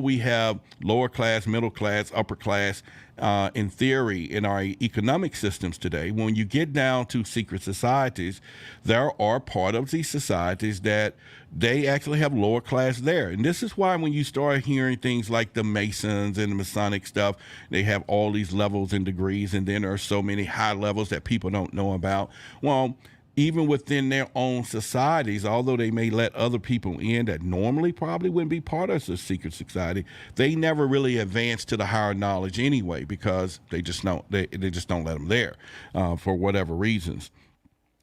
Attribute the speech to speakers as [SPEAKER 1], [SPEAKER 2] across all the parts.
[SPEAKER 1] we have lower class, middle class, upper class in theory in our economic systems today. When you get down to secret societies, there are part of these societies that they actually have lower class there. And this is why when you start hearing things like the Masons and the Masonic stuff, they have all these levels and degrees, and then there are so many high levels that people don't know about. Well, even within their own societies, although they may let other people in that normally probably wouldn't be part of the secret society, they never really advance to the higher knowledge anyway, because they just don't let them there for whatever reasons.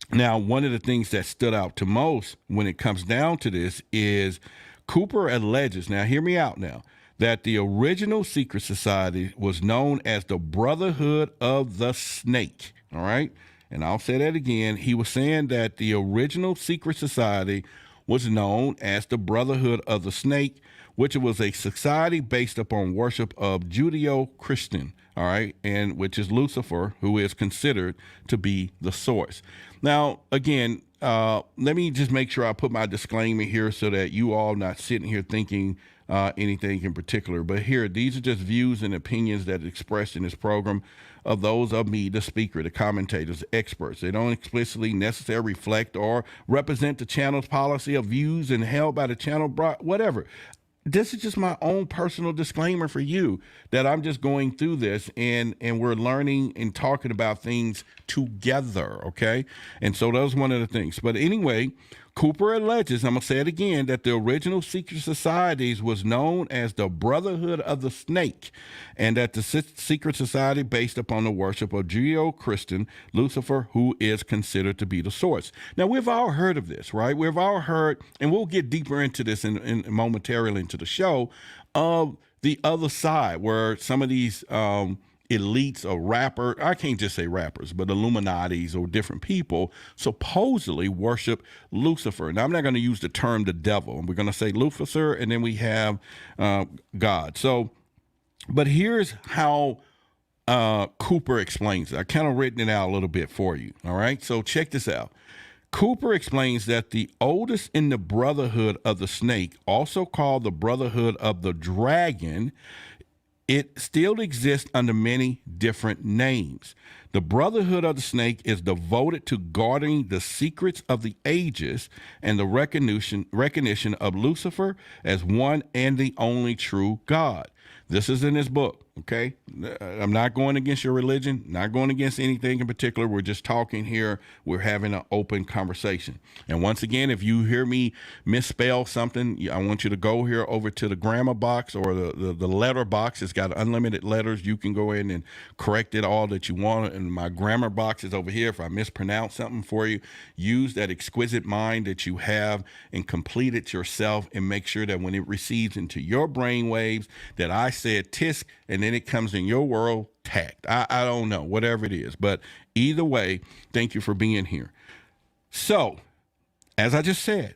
[SPEAKER 1] Now, one of the things that stood out to most when it comes down to this is Cooper alleges, now hear me out now, that the original secret society was known as the Brotherhood of the Snake, all right? And I'll say that again. He was saying that the original secret society was known as the Brotherhood of the Snake, which was a society based upon worship of Judeo-Christian, all right, and which is Lucifer, who is considered to be the source. Now, again, let me just make sure I put my disclaimer here so that you all not sitting here thinking anything in particular. But here, these are just views and opinions that are expressed in this program of those of me, the speaker, the commentators, the experts. They don't explicitly necessarily reflect or represent the channel's policy of views and held by the channel, whatever. This is just my own personal disclaimer for you that I'm just going through this and we're learning and talking about things together, okay? And so that was one of the things. But anyway, Cooper alleges, I'm going to say it again, that the original secret societies was known as the Brotherhood of the Snake, and that the secret society based upon the worship of Judeo-Christian Lucifer, who is considered to be the source. Now, we've all heard of this, right? We've all heard, and we'll get deeper into this in momentarily into the show, of the other side, where some of these elites or rappers, I can't just say rappers, but Illuminatis or different people supposedly worship Lucifer. Now, I'm not going to use the term the devil. We're going to say Lucifer, and then we have God. So, but here's how Cooper explains it. I kind of written it out a little bit for you. All right. So check this out. Cooper explains that the oldest in the Brotherhood of the Snake, also called the Brotherhood of the Dragon, it still exists under many different names. The Brotherhood of the Snake is devoted to guarding the secrets of the ages and the recognition of Lucifer as one and the only true God. This is in his book, okay? I'm not going against your religion, not going against anything in particular. We're just talking here. We're having an open conversation. And once again, if you hear me misspell something, I want you to go here over to the grammar box or the letter box. It's got unlimited letters. You can go in and correct it all that you want. And my grammar box is over here. If I mispronounce something for you, use that exquisite mind that you have and complete it yourself, and make sure that when it receives into your brain waves that I said tisk, and then it comes in your world tact. I don't know, whatever it is. But either way, thank you for being here. So, as I just said,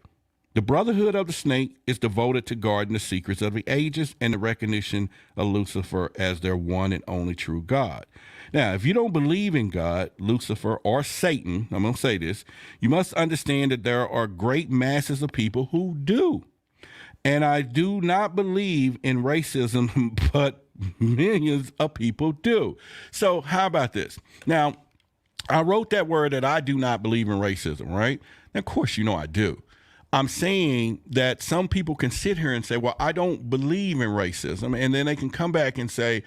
[SPEAKER 1] the Brotherhood of the Snake is devoted to guarding the secrets of the ages and the recognition of Lucifer as their one and only true God. Now, if you don't believe in God, Lucifer, or Satan, I'm going to say this, you must understand that there are great masses of people who do. And I do not believe in racism, but millions of people do. So how about this? Now, I wrote that word that I do not believe in racism, right? Now, of course, you know I do. I'm saying that some people can sit here and say, well, I don't believe in racism. And then they can come back and say,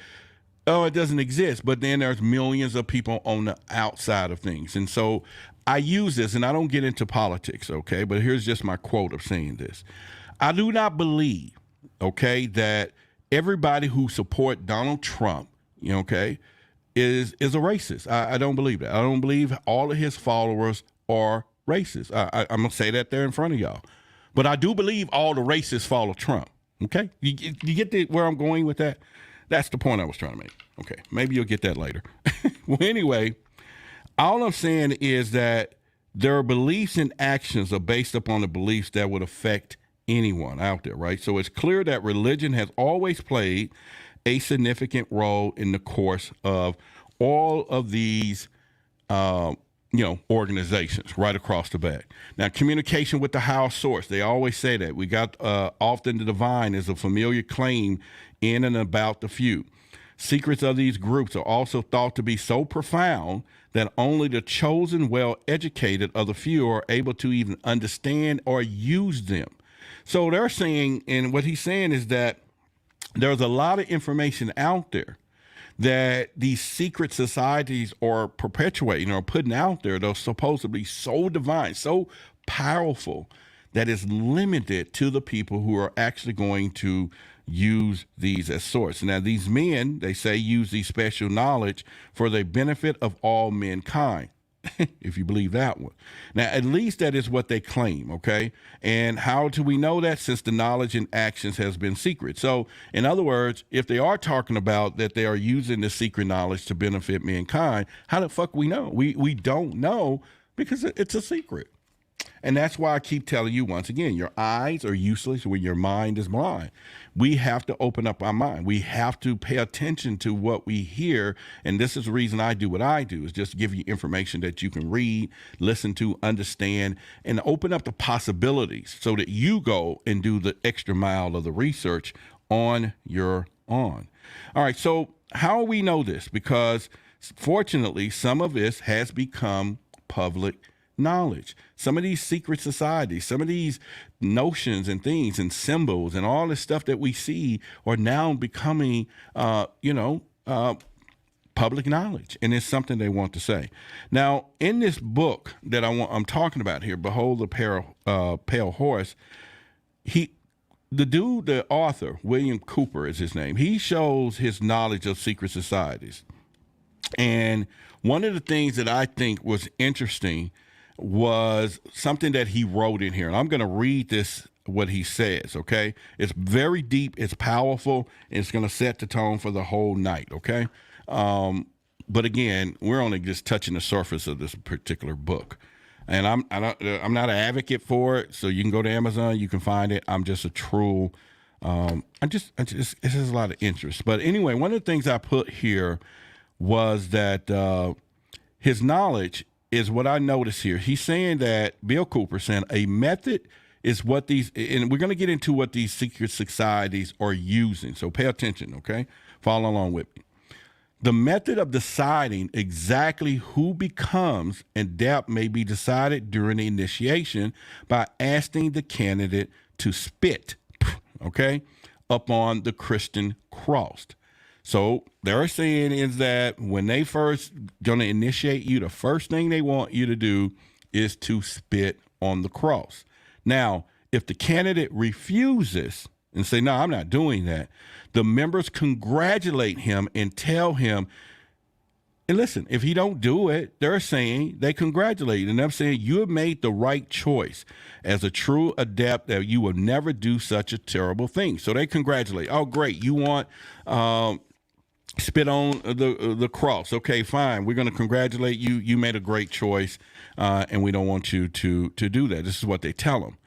[SPEAKER 1] oh, it doesn't exist. But then there's millions of people on the outside of things. And so I use this, and I don't get into politics, okay? But here's just my quote of saying this. I do not believe, okay, that everybody who support Donald Trump, okay, is a racist. I don't believe that. I don't believe all of his followers are racist. I'm going to say that there in front of y'all. But I do believe all the racists follow Trump, okay? You get where I'm going with that? That's the point I was trying to make. Okay, maybe you'll get that later. Well, anyway, all I'm saying is that their beliefs and actions are based upon the beliefs that would affect anyone out there, right? So it's clear that religion has always played a significant role in the course of all of these organizations right across the back. Now, communication with the higher source. They always say that. We got often the divine is a familiar claim in and about the few. Secrets of these groups are also thought to be so profound that only the chosen, well-educated of the few are able to even understand or use them. So they're saying, and what he's saying is that there's a lot of information out there that these secret societies are perpetuating or putting out there. They're supposedly so divine, so powerful, that is limited to the people who are actually going to use these as source. Now, these men, they say, use these special knowledge for the benefit of all mankind, if you believe that one. Now, at least that is what they claim, okay? And how do we know that? Since the knowledge and actions has been secret. So, in other words, if they are talking about that they are using the secret knowledge to benefit mankind, how the fuck we know? We don't know because it's a secret. And that's why I keep telling you once again, your eyes are useless when your mind is blind. We have to open up our mind. We have to pay attention to what we hear. And this is the reason I do what I do, is just give you information that you can read, listen to, understand, and open up the possibilities so that you go and do the extra mile of the research on your own. All right, so how do we know this? Because fortunately, some of this has become public knowledge. Some of these secret societies, some of these notions and things and symbols and all this stuff that we see are now becoming, public knowledge, and it's something they want to say. Now, in this book that I'm talking about here, Behold the Pale Horse, the author, William Cooper is his name. He shows his knowledge of secret societies. And one of the things that I think was interesting was something that he wrote in here. And I'm going to read this, what he says, okay? It's very deep, it's powerful, and it's going to set the tone for the whole night, okay? But again, we're only just touching the surface of this particular book. And I'm not an advocate for it, so you can go to Amazon, you can find it. I'm just a true, it has a lot of interest. But anyway, one of the things I put here was that his knowledge is what I notice here. He's saying that, Bill Cooper saying, a method is what these, and we're going to get into what these secret societies are using. So pay attention, okay? Follow along with me. The method of deciding exactly who becomes an adept may be decided during the initiation by asking the candidate to spit, okay, upon the Christian cross. So they're saying is that when they first going to initiate you, the first thing they want you to do is to spit on the cross. Now, if the candidate refuses and say, no, I'm not doing that, the members congratulate him and tell him, and listen, if he don't do it, they're saying they congratulate, and they're saying you have made the right choice as a true adept, that you will never do such a terrible thing. So they congratulate. Oh, great. You want spit on the cross. Okay, fine. We're going to congratulate you. You made a great choice, and we don't want you to do that. This is what they tell them.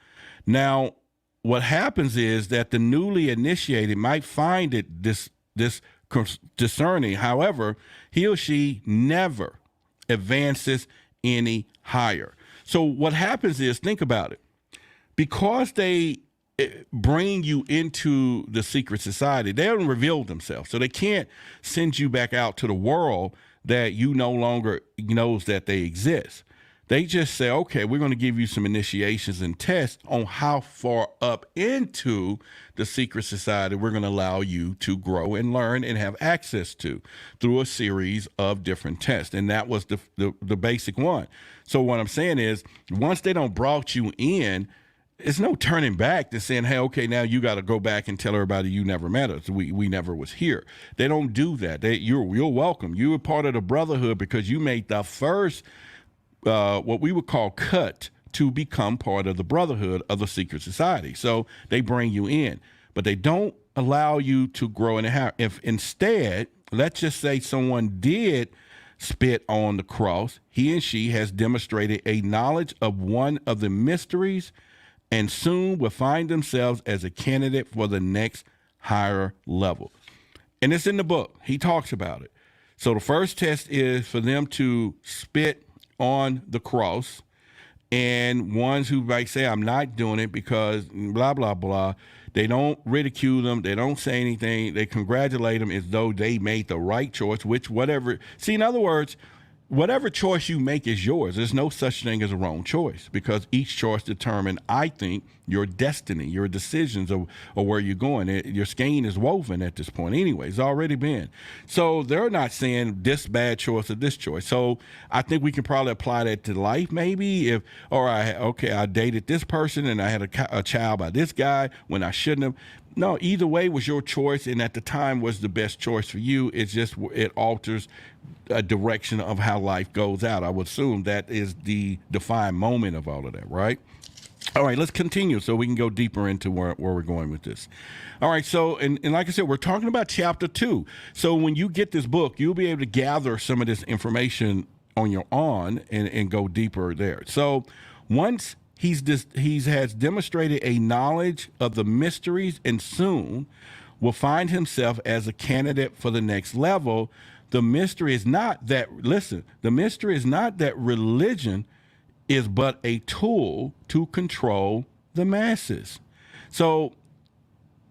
[SPEAKER 1] Now, what happens is that the newly initiated might find it this discerning. However, he or she never advances any higher. So what happens is, think about it. Because they bring you into the secret society, they haven't revealed themselves. So they can't send you back out to the world that you no longer knows that they exist. They just say, okay, we're going to give you some initiations and tests on how far up into the secret society we're going to allow you to grow and learn and have access to through a series of different tests. And that was the basic one. So what I'm saying is, once they don't brought you in, it's no turning back to saying, hey, okay, now you got to go back and tell everybody you never met us. We never was here. They don't do that. You're welcome. You were part of the brotherhood because you made the first what we would call cut to become part of the brotherhood of the secret society. So they bring you in, but they don't allow you to grow in the house. If instead, let's just say someone did spit on the cross, he and she has demonstrated a knowledge of one of the mysteries and soon will find themselves as a candidate for the next higher level. And it's in the book. He talks about it. So the first test is for them to spit on the cross, and ones who might say, I'm not doing it because blah, blah, blah. They don't ridicule them. They don't say anything. They congratulate them as though they made the right choice, which whatever. See, in other words, whatever choice you make is yours. There's no such thing as a wrong choice, because each choice determines, I think, your destiny, your decisions of where you're going. Your skein is woven at this point anyway. It's already been. So they're not saying this bad choice or this choice. So I think we can probably apply that to life maybe. I dated this person and I had a child by this guy when I shouldn't have. No, either way was your choice, and at the time was the best choice for you. It's just it alters a direction of how life goes out. I would assume that is the defined moment of all of that, right? All right, let's continue so we can go deeper into where we're going with this. All right, so, and like I said, we're talking about chapter 2. So when you get this book, you'll be able to gather some of this information on your own and go deeper there. So once he has demonstrated a knowledge of the mysteries and soon will find himself as a candidate for the next level. The mystery is not that, the mystery is not that religion is but a tool to control the masses. So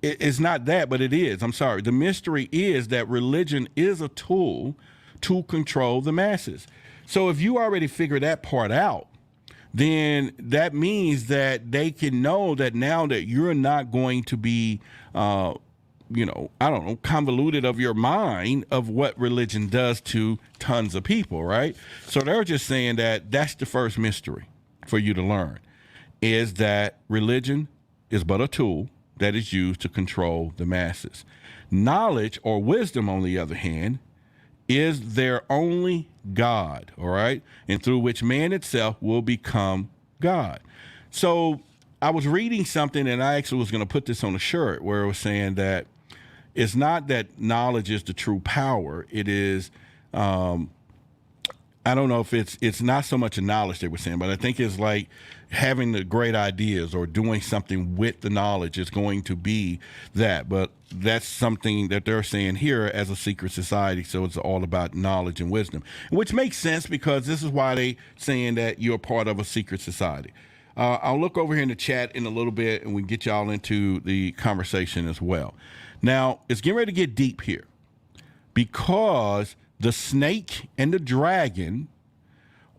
[SPEAKER 1] it's not that, but it is. I'm sorry. The mystery is that religion is a tool to control the masses. So if you already figured that part out, then that means that they can know that now that you're not going to be, convoluted of your mind of what religion does to tons of people, right? So they're just saying that that's the first mystery for you to learn, is that religion is but a tool that is used to control the masses. Knowledge or wisdom, on the other hand, is their only God, all right? And through which man itself will become God. So I was reading something, and I actually was going to put this on a shirt, where it was saying that it's not that knowledge is the true power. It is, I don't know if it's not so much a knowledge they were saying, but I think it's like having the great ideas or doing something with the knowledge is going to be that. But that's something that they're saying here as a secret society. So it's all about knowledge and wisdom, which makes sense because this is why they saying that you're part of a secret society. I'll look over here in the chat in a little bit and we can get y'all into the conversation as well. Now, it's getting ready to get deep here because the snake and the dragon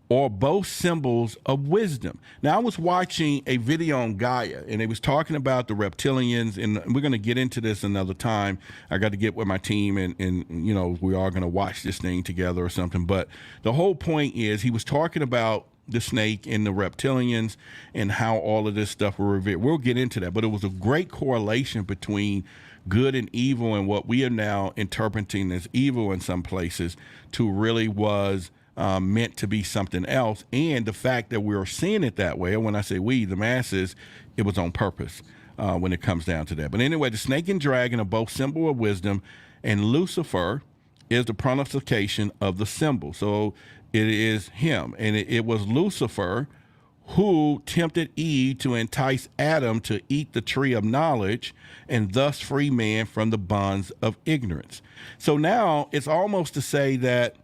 [SPEAKER 1] are both symbols of wisdom. Now, I was watching a video on Gaia, and it was talking about the reptilians, and we're going to get into this another time. I got to get with my team, and we are going to watch this thing together or something. But the whole point is he was talking about the snake and the reptilians and how all of this stuff will reveal. We'll get into that, but it was a great correlation between good and evil and what we are now interpreting as evil in some places to really was meant to be something else. And the fact that we're seeing it that way, and when I say we, the masses, it was on purpose when it comes down to that. But anyway, the snake and dragon are both symbol of wisdom, and Lucifer is the personification of the symbol. So it is him, and it was Lucifer who tempted Eve to entice Adam to eat the tree of knowledge and thus free man from the bonds of ignorance. So now it's almost to say that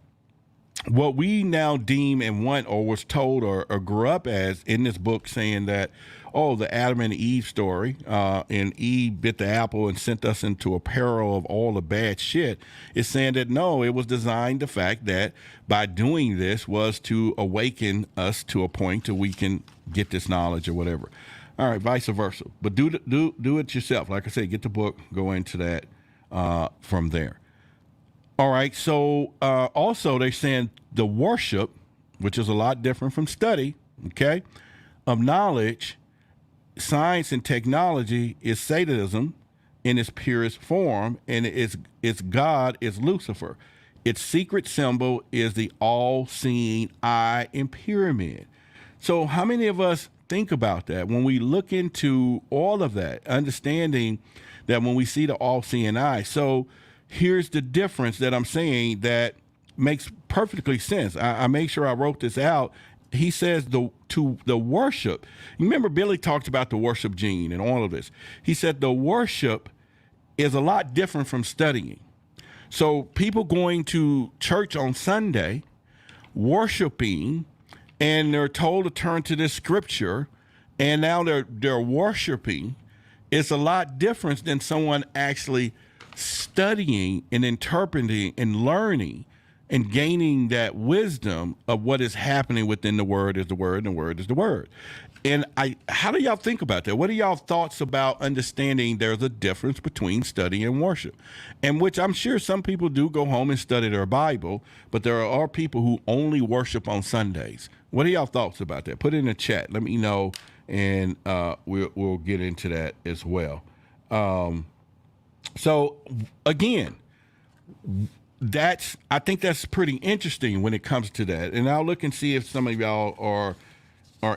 [SPEAKER 1] what we now deem and want or was told or grew up as in this book saying that, oh, the Adam and Eve story, and Eve bit the apple and sent us into a peril of all the bad shit, is saying that no, it was designed the fact that by doing this was to awaken us to a point that we can get this knowledge or whatever. All right, vice versa. But do it yourself. Like I said, get the book, go into that from there. All right, so also they're saying the worship, which is a lot different from study, okay, of knowledge, science, and technology is Satanism in its purest form, and its God is Lucifer. Its secret symbol is the all-seeing eye and pyramid. So how many of us think about that when we look into all of that, understanding that when we see the all-seeing eye? So here's the difference that I'm saying that makes perfectly sense. I made sure I wrote this out. He says to the worship. You remember Billy talked about the worship gene and all of this. He said the worship is a lot different from studying. So people going to church on Sunday, worshiping, and they're told to turn to this scripture, and now they're worshiping. It's a lot different than someone actually studying and interpreting and learning and gaining that wisdom of what is happening within the word is the word, and the word is the word. And how do y'all think about that? What are y'all thoughts about understanding there's a difference between study and worship? And which I'm sure some people do go home and study their Bible, but there are people who only worship on Sundays. What are y'all thoughts about that? Put it in the chat. Let me know, and we'll get into that as well. So again, I think that's pretty interesting when it comes to that. And I'll look and see if some of y'all are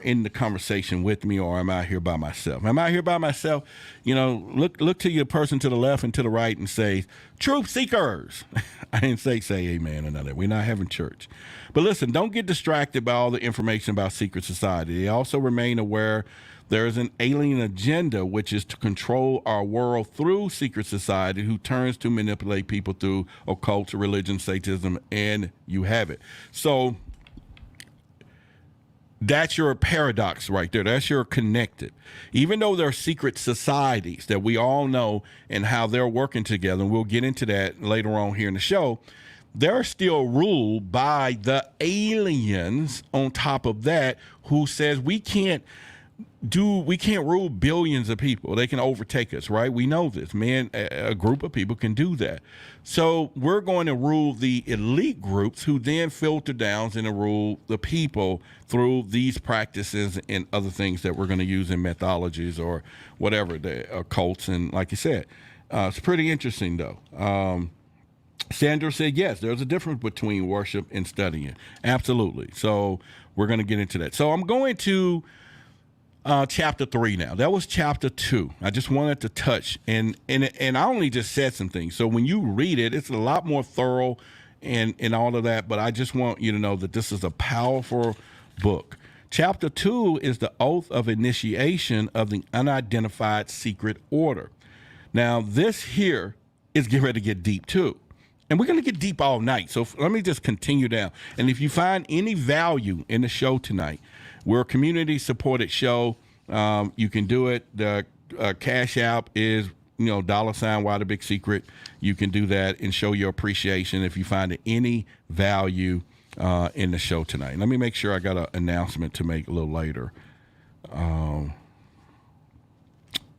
[SPEAKER 1] in the conversation with me, or am I here by myself? Am I here by myself? You know, look to your person to the left and to the right and say, truth seekers. I didn't say amen or none of that. We're not having church. But listen, don't get distracted by all the information about secret society. They also remain aware there is an alien agenda, which is to control our world through secret society, who turns to manipulate people through occult, religion, Satanism, and you have it. So that's your paradox right there. That's your connected. Even though there are secret societies that we all know and how they're working together, and we'll get into that later on here in the show, they're still ruled by the aliens on top of that, who says we can't rule billions of people. They can overtake us, right? We know this. Man, a group of people can do that. So we're going to rule the elite groups, who then filter down and rule the people through these practices and other things that we're going to use in methodologies or whatever, the cults. And like you said, it's pretty interesting, though. Sandra said, yes, there's a difference between worship and studying. Absolutely. So we're going to get into that. So I'm going to chapter 3 now. That was chapter 2. I just wanted to touch, and I only just said some things. So when you read it, it's a lot more thorough and all of that, but I just want you to know that this is a powerful book. Chapter 2 is the oath of initiation of the unidentified secret order. Now, this here is getting ready to get deep too. And we're going to get deep all night. So let me just continue down. And if you find any value in the show tonight, we're a community-supported show. You can do it. The Cash App is, $ Why the Big Secret. You can do that and show your appreciation if you find any value in the show tonight. Let me make sure I got an announcement to make a little later.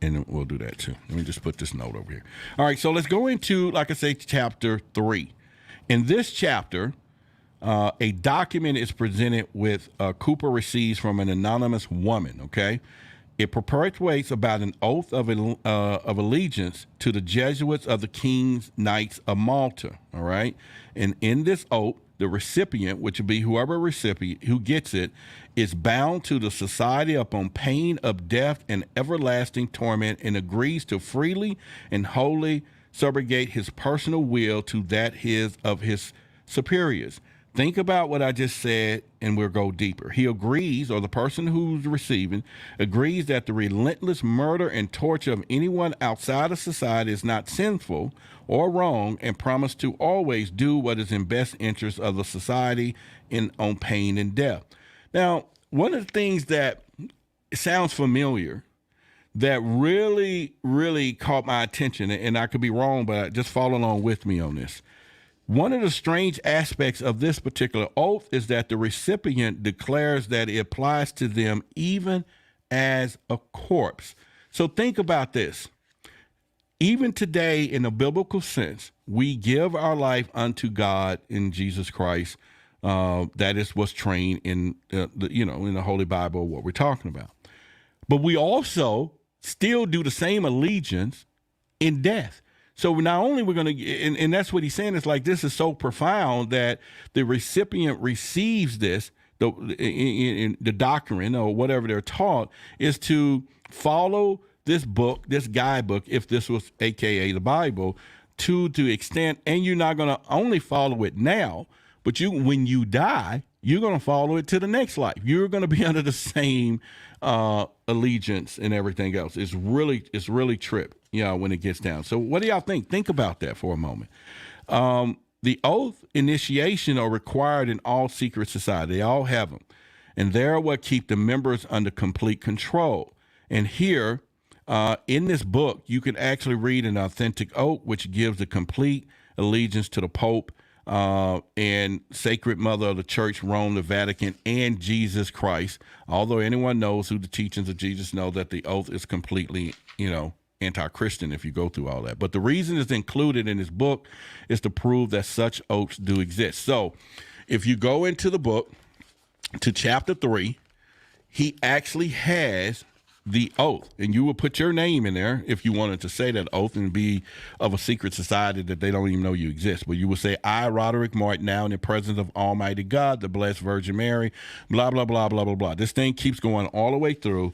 [SPEAKER 1] And we'll do that too. Let me just put this note over here. All right, so let's go into, like I say, chapter 3. In this chapter, a document is presented with Cooper receives from an anonymous woman, okay? It perpetuates about an oath of allegiance to the Jesuits of the King's Knights of Malta, all right? And in this oath, the recipient, which would be whoever recipient who gets it, is bound to the society upon pain of death and everlasting torment, and agrees to freely and wholly subrogate his personal will to that of his superiors. Think about what I just said, and we'll go deeper. He agrees, or the person who's receiving agrees, that the relentless murder and torture of anyone outside of society is not sinful or wrong, and promise to always do what is in best interest of the society on pain and death. Now, one of the things that sounds familiar that really, really caught my attention, and I could be wrong, but just follow along with me on this. One of the strange aspects of this particular oath is that the recipient declares that it applies to them even as a corpse. So think about this. Even today, in a biblical sense, we give our life unto God in Jesus Christ. That is what's trained in in the Holy Bible, what we're talking about. But we also still do the same allegiance in death. So not only we're going to, and that's what he's saying, it's like this is so profound that the recipient receives this, the doctrine or whatever they're taught is to follow this book, this guidebook, if this was AKA the Bible, to the extent, and you're not going to only follow it now, but when you die, you're going to follow it to the next life. You're going to be under the same allegiance and everything else. It's really trip, when it gets down. So what do y'all think? Think about that for a moment. The oath initiation are required in all secret society. They all have them. and they're what keep the members under complete control. And here, in this book, you can actually read an authentic oath, which gives the complete allegiance to the Pope and Sacred Mother of the Church, Rome, the Vatican, and Jesus Christ. Although anyone knows who the teachings of Jesus know that the oath is completely, anti-Christian if you go through all that. But the reason it's included in this book is to prove that such oaths do exist. So if you go into the book to chapter 3, he actually has the oath, and you will put your name in there if you wanted to say that oath and be of a secret society that they don't even know you exist. But you will say, I, Roderick Martin, now in the presence of Almighty God, the Blessed Virgin Mary, blah, blah, blah, blah, blah, blah. This thing keeps going all the way through.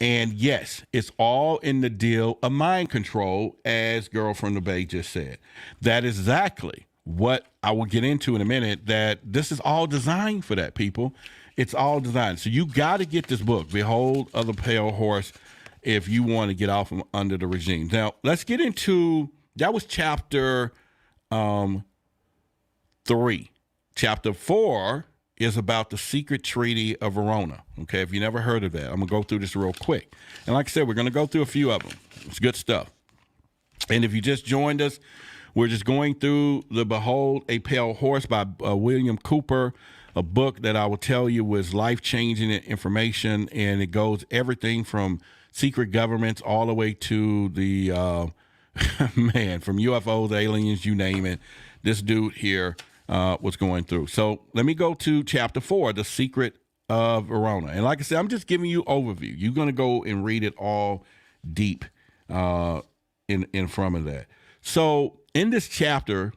[SPEAKER 1] And yes, it's all in the deal of mind control, as Girl from the Bay just said. That is exactly what I will get into in a minute, that this is all designed for that, people. It's all designed. So you got to get this book, Behold of the Pale Horse, if you want to get off from under the regime. Now, let's get into, that was chapter 3. Chapter 4 is about the secret treaty of Verona. Okay, if you never heard of that, I'm going to go through this real quick. And like I said, we're going to go through a few of them. It's good stuff. And if you just joined us, we're just going through the Behold a Pale Horse by William Cooper, a book that I will tell you was life-changing information, and it goes everything from secret governments all the way to the, from UFOs, aliens, you name it. This dude here was going through. So let me go to chapter 4, The Secret of Verona. And like I said, I'm just giving you overview. You're going to go and read it all deep in front of that. So in this chapter,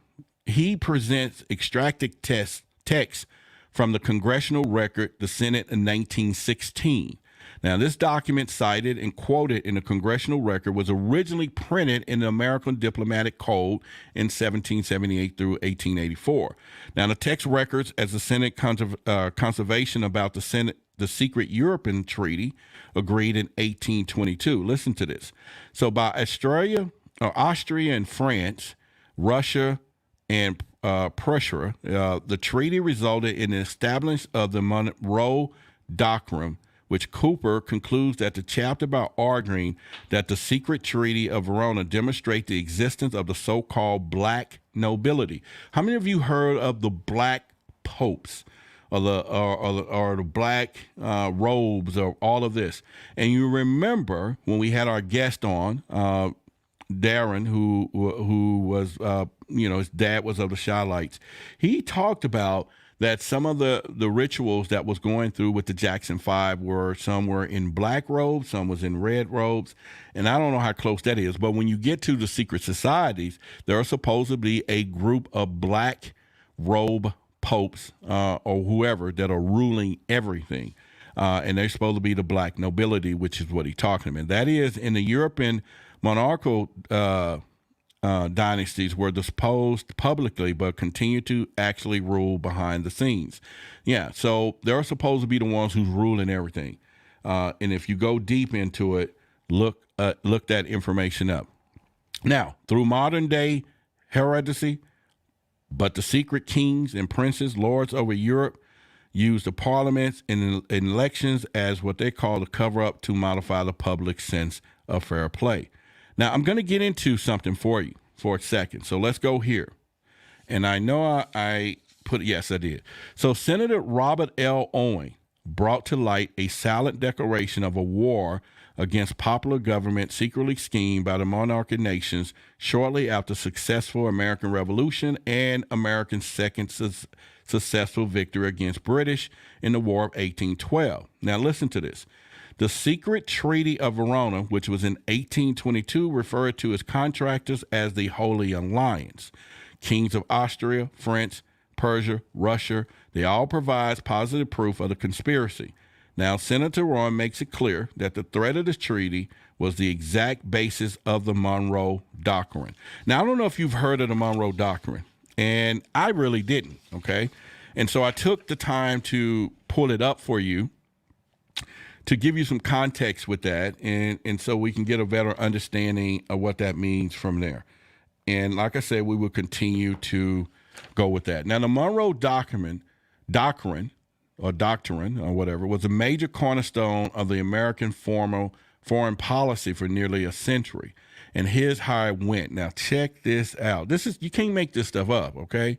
[SPEAKER 1] he presents extracted text from the congressional record, the Senate in 1916. Now, this document cited and quoted in the congressional record was originally printed in the American Diplomatic Code in 1778 through 1884. Now, the text records as the Senate conservation about the secret European treaty agreed in 1822. Listen to this. So by Austria and France, Russia, and Prussia, the treaty resulted in the establishment of the Monroe Doctrine, which Cooper concludes that the chapter about arguing that the secret treaty of Verona demonstrate the existence of the so-called black nobility. How many of you heard of the black popes or the black robes or all of this? And you remember when we had our guest on, Darren, who was, his dad was of the Shiites. He talked about that some of the rituals that was going through with the Jackson 5 some were in black robes, some was in red robes, and I don't know how close that is, but when you get to the secret societies, there are supposed to be a group of black robe popes or whoever that are ruling everything, and they're supposed to be the black nobility, which is what he's talking about. That is, in the European monarchical dynasties were disposed publicly but continue to actually rule behind the scenes. Yeah, so they're supposed to be the ones who's ruling everything. And if you go deep into it, look that information up. Now, through modern day heredity, but the secret kings and princes, lords over Europe, use the parliaments and elections as what they call a cover-up to modify the public sense of fair play. Now, I'm going to get into something for you for a second. So let's go here. And I know I put, yes, I did. So Senator Robert L. Owen brought to light a silent declaration of a war against popular government secretly schemed by the monarchic nations shortly after successful American Revolution and America's second successful victory against British in the War of 1812. Now, listen to this. The secret treaty of Verona, which was in 1822, referred to as contractors as the Holy Alliance. Kings of Austria, France, Persia, Russia, they all provide positive proof of the conspiracy. Now, Senator Rowan makes it clear that the threat of this treaty was the exact basis of the Monroe Doctrine. Now, I don't know if you've heard of the Monroe Doctrine, and I really didn't, okay? And so I took the time to pull it up for you to give you some context with that, and so we can get a better understanding of what that means from there. And like I said, we will continue to go with that. Now, the Monroe Doctrine or doctrine or whatever, was a major cornerstone of the American foreign policy for nearly a century. And here's how it went. Now, check this out. You can't make this stuff up, okay?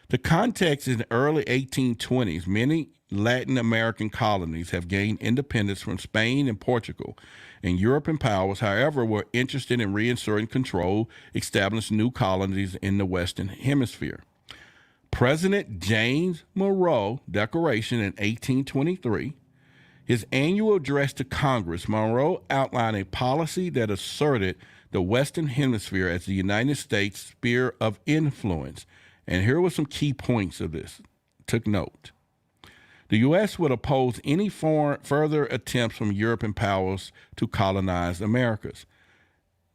[SPEAKER 1] The context in the early 1820s, many Latin American colonies have gained independence from Spain and Portugal, and European powers, however, were interested in reinserting control, establishing new colonies in the Western Hemisphere. President James Monroe Declaration in 1823, his annual address to Congress, Monroe outlined a policy that asserted the Western Hemisphere as the United States sphere of influence. And here were some key points of this. Took note. The U.S. would oppose any further attempts from European powers to colonize Americas.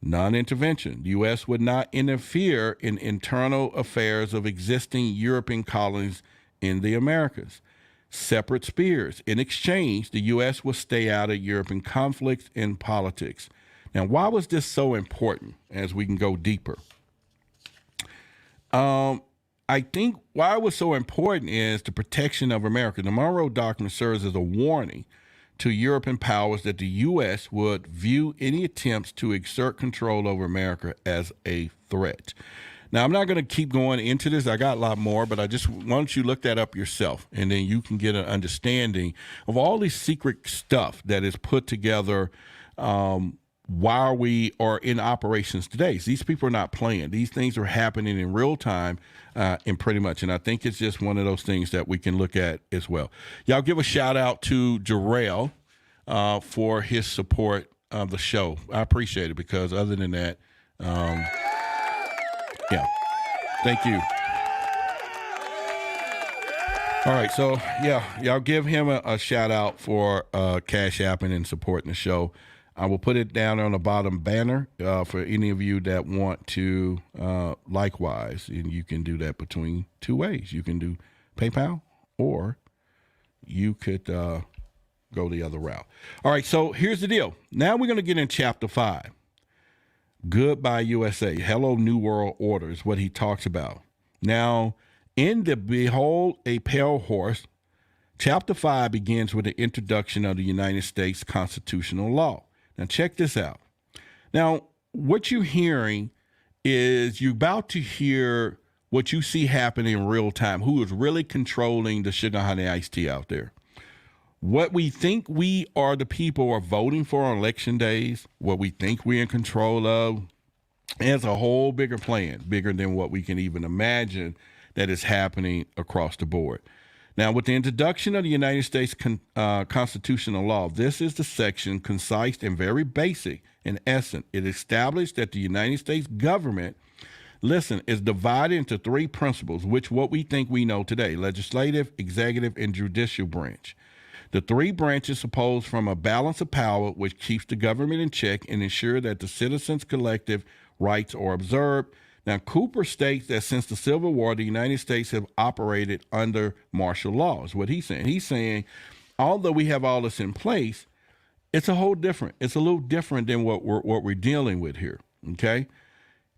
[SPEAKER 1] Non-intervention. The U.S. would not interfere in internal affairs of existing European colonies in the Americas. Separate spheres. In exchange, the U.S. would stay out of European conflicts and politics. Now, why was this so important as we can go deeper? I think why it was so important is the protection of America. The Monroe Doctrine serves as a warning to European powers that the U.S. would view any attempts to exert control over America as a threat. Now, I'm not going to keep going into this. I got a lot more, but I just want you to look that up yourself, and then you can get an understanding of all this secret stuff that is put together while we are in operations today. So these people are not playing. These things are happening in real time and pretty much. And I think it's just one of those things that we can look at as well. Y'all give a shout out to Jarrell for his support of the show. I appreciate it because other than that, yeah, thank you. All right, so yeah, y'all give him a shout out for Cash Apping and supporting the show. I will put it down on the bottom banner for any of you that want to likewise, and you can do that between two ways. You can do PayPal, or you could go the other route. All right, so here's the deal. Now we're going to get in Chapter 5. Goodbye, USA. Hello, New World Order is what he talks about. Now, in the Behold a Pale Horse, Chapter 5 begins with the introduction of the United States constitutional law. Now, check this out. Now, what you're hearing is you're about to hear what you see happening in real time, who is really controlling the sugar honey iced tea out there. What we think we are the people are voting for on election days, what we think we're in control of, has a whole bigger plan, bigger than what we can even imagine that is happening across the board. Now, with the introduction of the United States constitutional law, this is the section concise and very basic. In essence, it established that the United States government, is divided into three principles, which what we think we know today: legislative, executive, and judicial branch. The three branches suppose from a balance of power which keeps the government in check and ensure that the citizens' collective rights are observed. Now, Cooper states that since the Civil War, the United States have operated under martial law, is what he's saying. He's saying, although we have all this in place, it's a little different than what we're dealing with here, okay?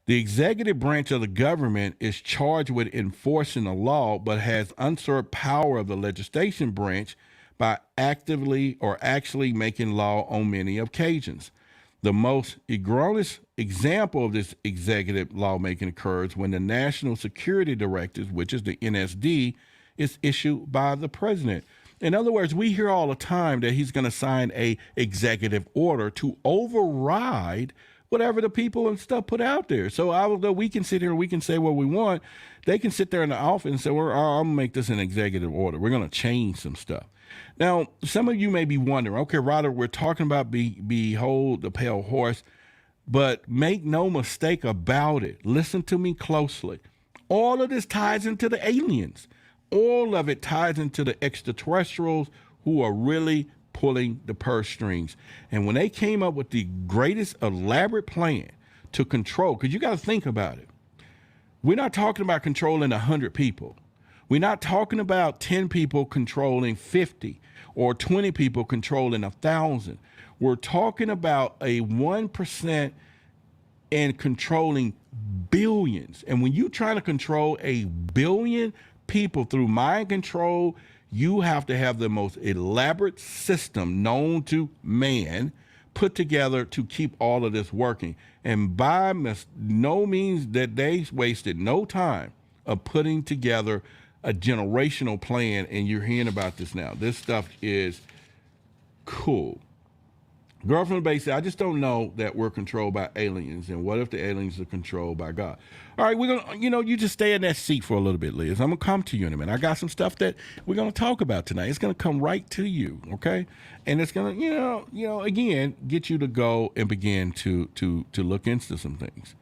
[SPEAKER 1] The executive branch of the government is charged with enforcing the law, but has usurped power of the legislation branch by actively or actually making law on many occasions. The most egregious example of this executive lawmaking occurs when the National Security Directive, which is the NSD, is issued by the president. In other words, we hear all the time that he's going to sign a executive order to override whatever the people and stuff put out there. So although we can sit here, we can say what we want, they can sit there in the office and say, I'm going to make this an executive order. We're going to change some stuff. Now, some of you may be wondering, okay, Roderick, we're talking about Behold the Pale Horse, but make no mistake about it. Listen to me closely. All of this ties into the aliens. All of it ties into the extraterrestrials who are really pulling the purse strings. And when they came up with the greatest elaborate plan to control, because you got to think about it. We're not talking about controlling 100 people. We're not talking about 10 people controlling 50 or 20 people controlling 1,000. We're talking about a 1% and controlling billions. And when you're trying to control a billion people through mind control, you have to have the most elaborate system known to man put together to keep all of this working. And by no means that they wasted no time of putting together a generational plan, and you're hearing about this now. This stuff is cool. Girl from the Bay said, I just don't know that we're controlled by aliens. And what if the aliens are controlled by God? All right, we're going to, you just stay in that seat for a little bit, Liz. I'm going to come to you in a minute. I got some stuff that we're going to talk about tonight. It's going to come right to you, okay? And it's going to, again, get you to go and begin to look into some things.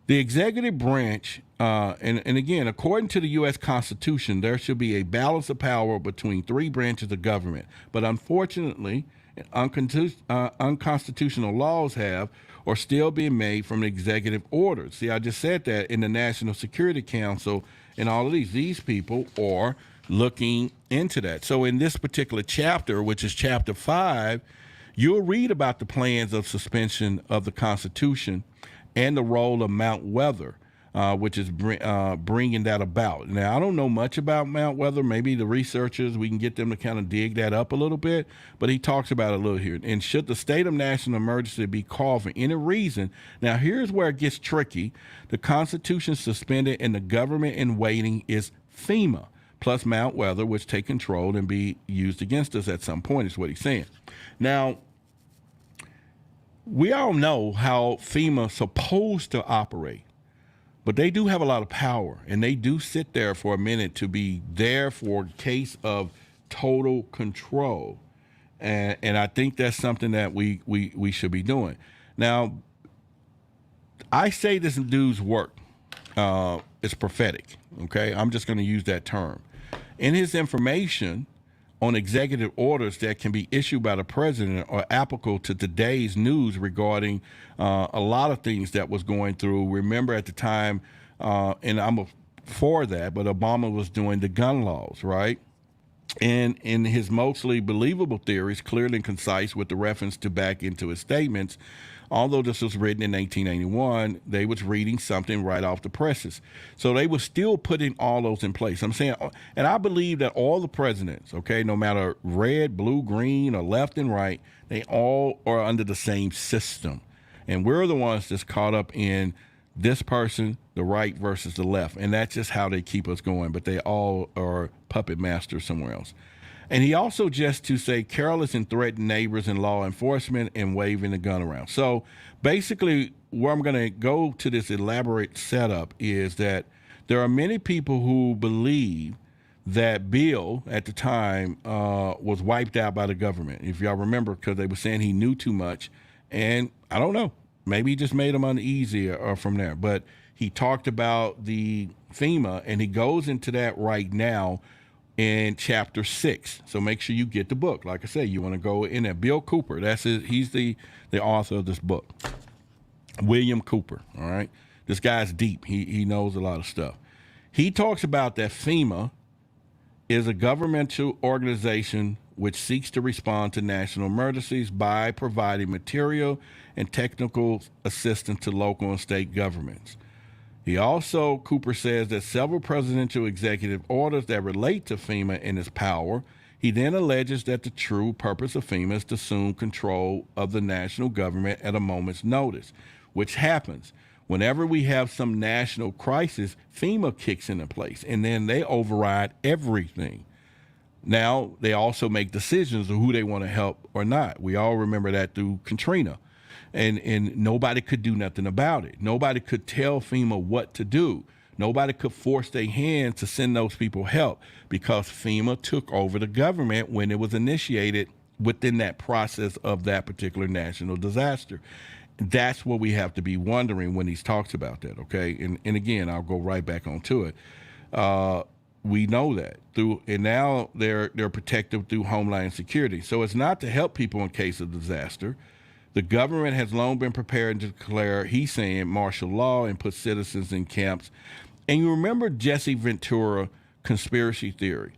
[SPEAKER 1] The executive branch, and again, according to the U.S. Constitution, there should be a balance of power between three branches of government. But unfortunately, unconstitutional laws have or still being made from the executive orders. See, I just said that in the National Security Council and all of these people are looking into that. So in this particular chapter, which is chapter 5, you'll read about the plans of suspension of the Constitution and the role of Mount Weather, which is bringing that about. Now, I don't know much about Mount Weather. Maybe the researchers, we can get them to kind of dig that up a little bit, but he talks about it a little here. And should the state of national emergency be called for any reason, now here's where it gets tricky. The Constitution suspended and the government in waiting is FEMA, plus Mount Weather, which take control and be used against us at some point, is what he's saying. Now, we all know how FEMA's supposed to operate. But they do have a lot of power, and they do sit there for a minute to be there for a case of total control. And I think that's something that we should be doing. Now, I say this dude's work is prophetic, okay? I'm just going to use that term. In his information on executive orders that can be issued by the president are applicable to today's news regarding a lot of things that was going through. Remember at the time, and I'm for that, but Obama was doing the gun laws, right? And in his mostly believable theories, clearly and concise with the reference to back into his statements, although this was written in 1981, they was reading something right off the presses. So they were still putting all those in place. I'm saying, and I believe that all the presidents, okay, no matter red, blue, green, or left and right, they all are under the same system. And we're the ones that's caught up in this person, the right versus the left. And that's just how they keep us going. But they all are puppet masters somewhere else. And he also just to say careless and threaten neighbors and law enforcement and waving the gun around. So basically where I'm going to go to this elaborate setup is that there are many people who believe that Bill at the time was wiped out by the government. If y'all remember, because they were saying he knew too much. And I don't know, maybe he just made him uneasy or from there. But he talked about the FEMA, and he goes into that right now in chapter 6. So make sure you get the book. Like I said, you want to go in there. Bill Cooper, he's the author of this book. William Cooper, all right? This guy's deep. He knows a lot of stuff. He talks about that FEMA is a governmental organization which seeks to respond to national emergencies by providing material and technical assistance to local and state governments. He also, Cooper says that several presidential executive orders that relate to FEMA and its power. He then alleges that the true purpose of FEMA is to assume control of the national government at a moment's notice, which happens. Whenever we have some national crisis, FEMA kicks into place, and then they override everything. Now, they also make decisions of who they want to help or not. We all remember that through Katrina. And nobody could do nothing about it. Nobody could tell FEMA what to do. Nobody could force their hand to send those people help because FEMA took over the government when it was initiated within that process of that particular national disaster. That's what we have to be wondering when he talks about that, okay? And again, I'll go right back onto it. We know that and now they're protected through Homeland Security. So it's not to help people in case of disaster. The government has long been prepared to declare, he's saying, martial law and put citizens in camps. And you remember Jesse Ventura conspiracy theory.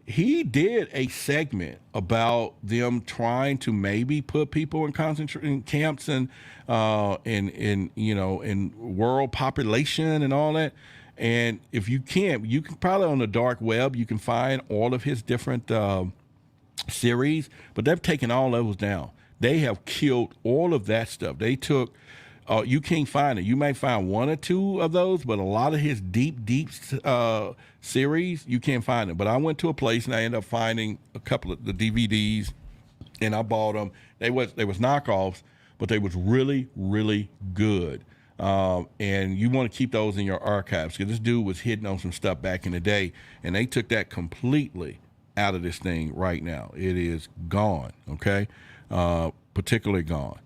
[SPEAKER 1] He did a segment about them trying to maybe put people in concentration camps and in world population and all that. And if you can't, you can probably on the dark web, you can find all of his different series, but they've taken all those down. They have killed all of that stuff. They took, you can't find it. You may find one or two of those, but a lot of his deep series, you can't find it. But I went to a place and I ended up finding a couple of the DVDs, and I bought them. They was knockoffs, but they was really, really good. And you want to keep those in your archives, because this dude was hitting on some stuff back in the day, and they took that completely out of this thing right now. It is gone, okay? Particularly gone.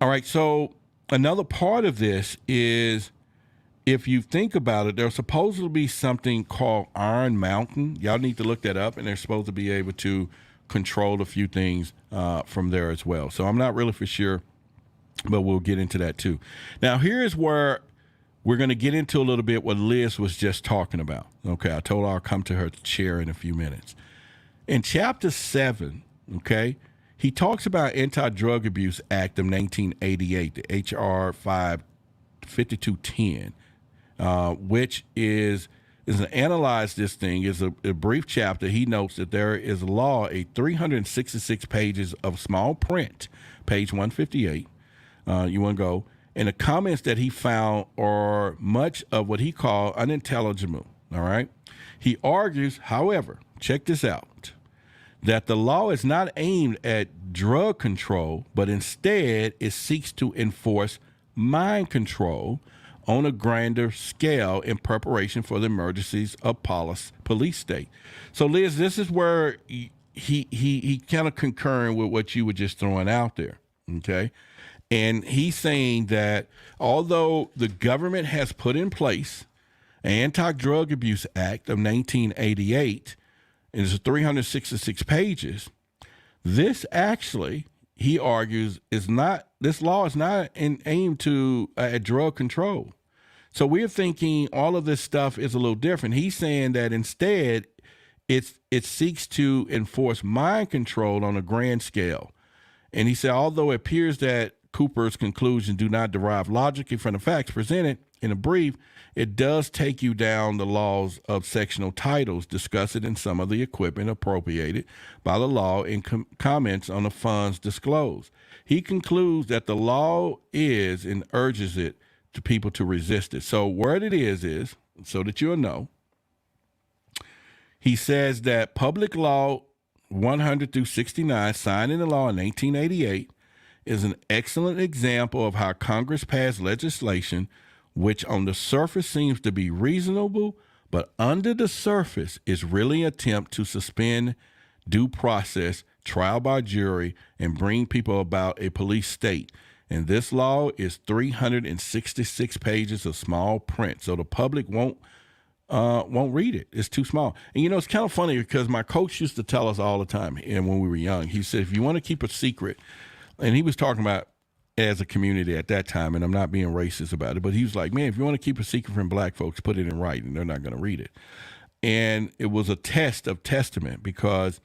[SPEAKER 1] All right, so another part of this is, if you think about it, there's supposed to be something called Iron Mountain. Y'all need to look that up, and they're supposed to be able to control a few things from there as well. So I'm not really for sure, but we'll get into that too. Now, here's where we're going to get into a little bit what Liz was just talking about. Okay, I told her I'll come to her chair in a few minutes. In Chapter 7, okay, he talks about Anti-Drug Abuse Act of 1988, the H.R. 5210, which is analyze this thing, is a brief chapter. He notes that there is a law, 366 pages of small print, page 158. You want to go. And the comments that he found are much of what he called unintelligible. All right. He argues, however, check this out, that the law is not aimed at drug control, but instead it seeks to enforce mind control on a grander scale in preparation for the emergencies of police state. So, Liz, this is where he kind of concurring with what you were just throwing out there, okay? And he's saying that although the government has put in place an Anti-Drug Abuse Act of 1988, and it's 366 pages, this actually, he argues, this law is not aimed to at drug control. So we're thinking all of this stuff is a little different. He's saying that instead it seeks to enforce mind control on a grand scale. And he said, although it appears that Cooper's conclusions do not derive logically from the facts presented in a brief, it does take you down the laws of sectional titles, discuss it in some of the equipment appropriated by the law, and comments on the funds disclosed. He concludes that the law is and urges it to people to resist it. So where it is, so that you'll know, he says that Public Law 100 through 69, signed into law in 1888, is an excellent example of how Congress passed legislation which on the surface seems to be reasonable, but under the surface is really an attempt to suspend due process, trial by jury, and bring people about a police state. And this law is 366 pages of small print, so the public won't read it. It's too small. And, you know, it's kind of funny because my coach used to tell us all the time, and when we were young, he said, if you want to keep a secret, and he was talking about as a community at that time, and I'm not being racist about it, but he was like, man, if you want to keep a secret from black folks, put it in writing. They're not going to read it. And it was a test of testament, because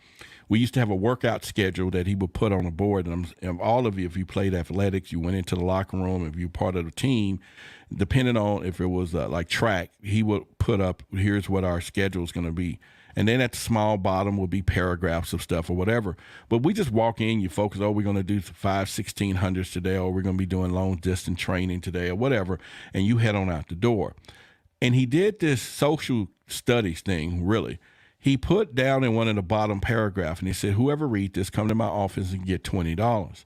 [SPEAKER 1] we used to have a workout schedule that he would put on a board. And all of you, if you played athletics, you went into the locker room, if you were part of the team, depending on if it was like track, he would put up, here's what our schedule is going to be. And then at the small bottom would be paragraphs of stuff or whatever. But we just walk in, you focus, oh, we're going to do 1600s today, or we're going to be doing long distance training today, or whatever. And you head on out the door. And he did this social studies thing, really. He put down in one of the bottom paragraph, and he said, whoever read this, come to my office and get $20.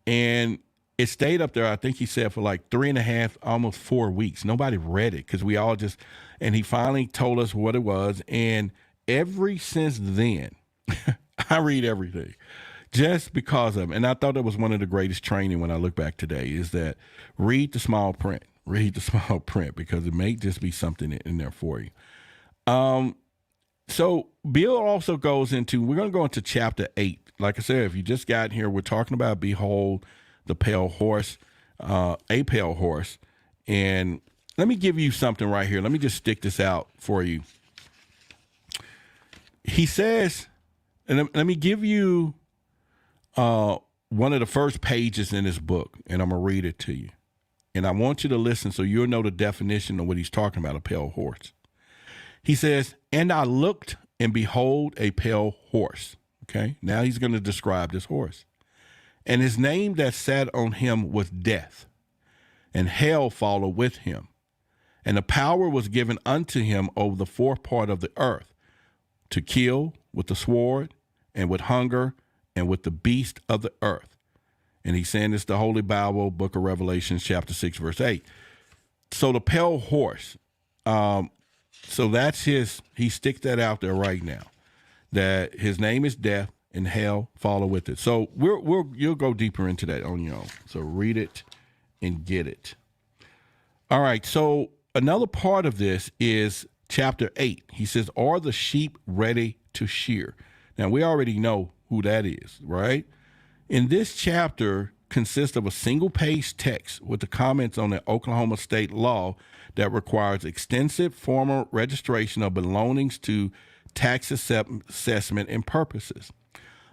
[SPEAKER 1] And it stayed up there, I think he said, for like 3.5, almost 4 weeks. Nobody read it, because we all just, and he finally told us what it was. And ever since then, I read everything just because of it. And I thought that was one of the greatest training when I look back today, is that read the small print. Read the small print, because it may just be something in there for you. So Bill also goes into, we're going to go into chapter 8. Like I said, if you just got here, we're talking about Behold the Pale Horse, a pale horse. And let me give you something right here. Let me just stick this out for you. He says, and let me give you one of the first pages in this book, and I'm going to read it to you. And I want you to listen so you'll know the definition of what he's talking about, a pale horse. He says, and I looked, and behold, a pale horse. Okay, now he's going to describe this horse. And his name that sat on him was Death, and hell followed with him. And the power was given unto him over the fourth part of the earth, to kill with the sword, and with hunger, and with the beast of the earth. And he's saying this, the Holy Bible, book of Revelation, chapter 6, verse 8. So the pale horse, so that's he sticks that out there right now, that his name is Death, and hell follow with it. So you'll go deeper into that on your own. So read it and get it. All right, so another part of this is chapter 8. He says, are the sheep ready to shear? Now, we already know who that is, right? In this chapter consists of a single-page text with the comments on the Oklahoma state law that requires extensive formal registration of belongings to tax assessment and purposes.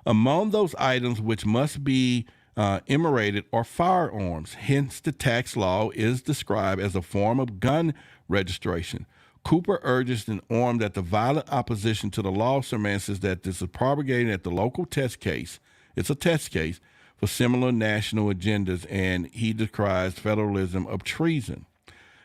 [SPEAKER 1] Among those items which must be enumerated are firearms. Hence, the tax law is described as a form of gun registration. Cooper urges in Orm that the violent opposition to the law surmisses that this is propagated at the local test case. It's a test case for similar national agendas, and he decries federalism of treason.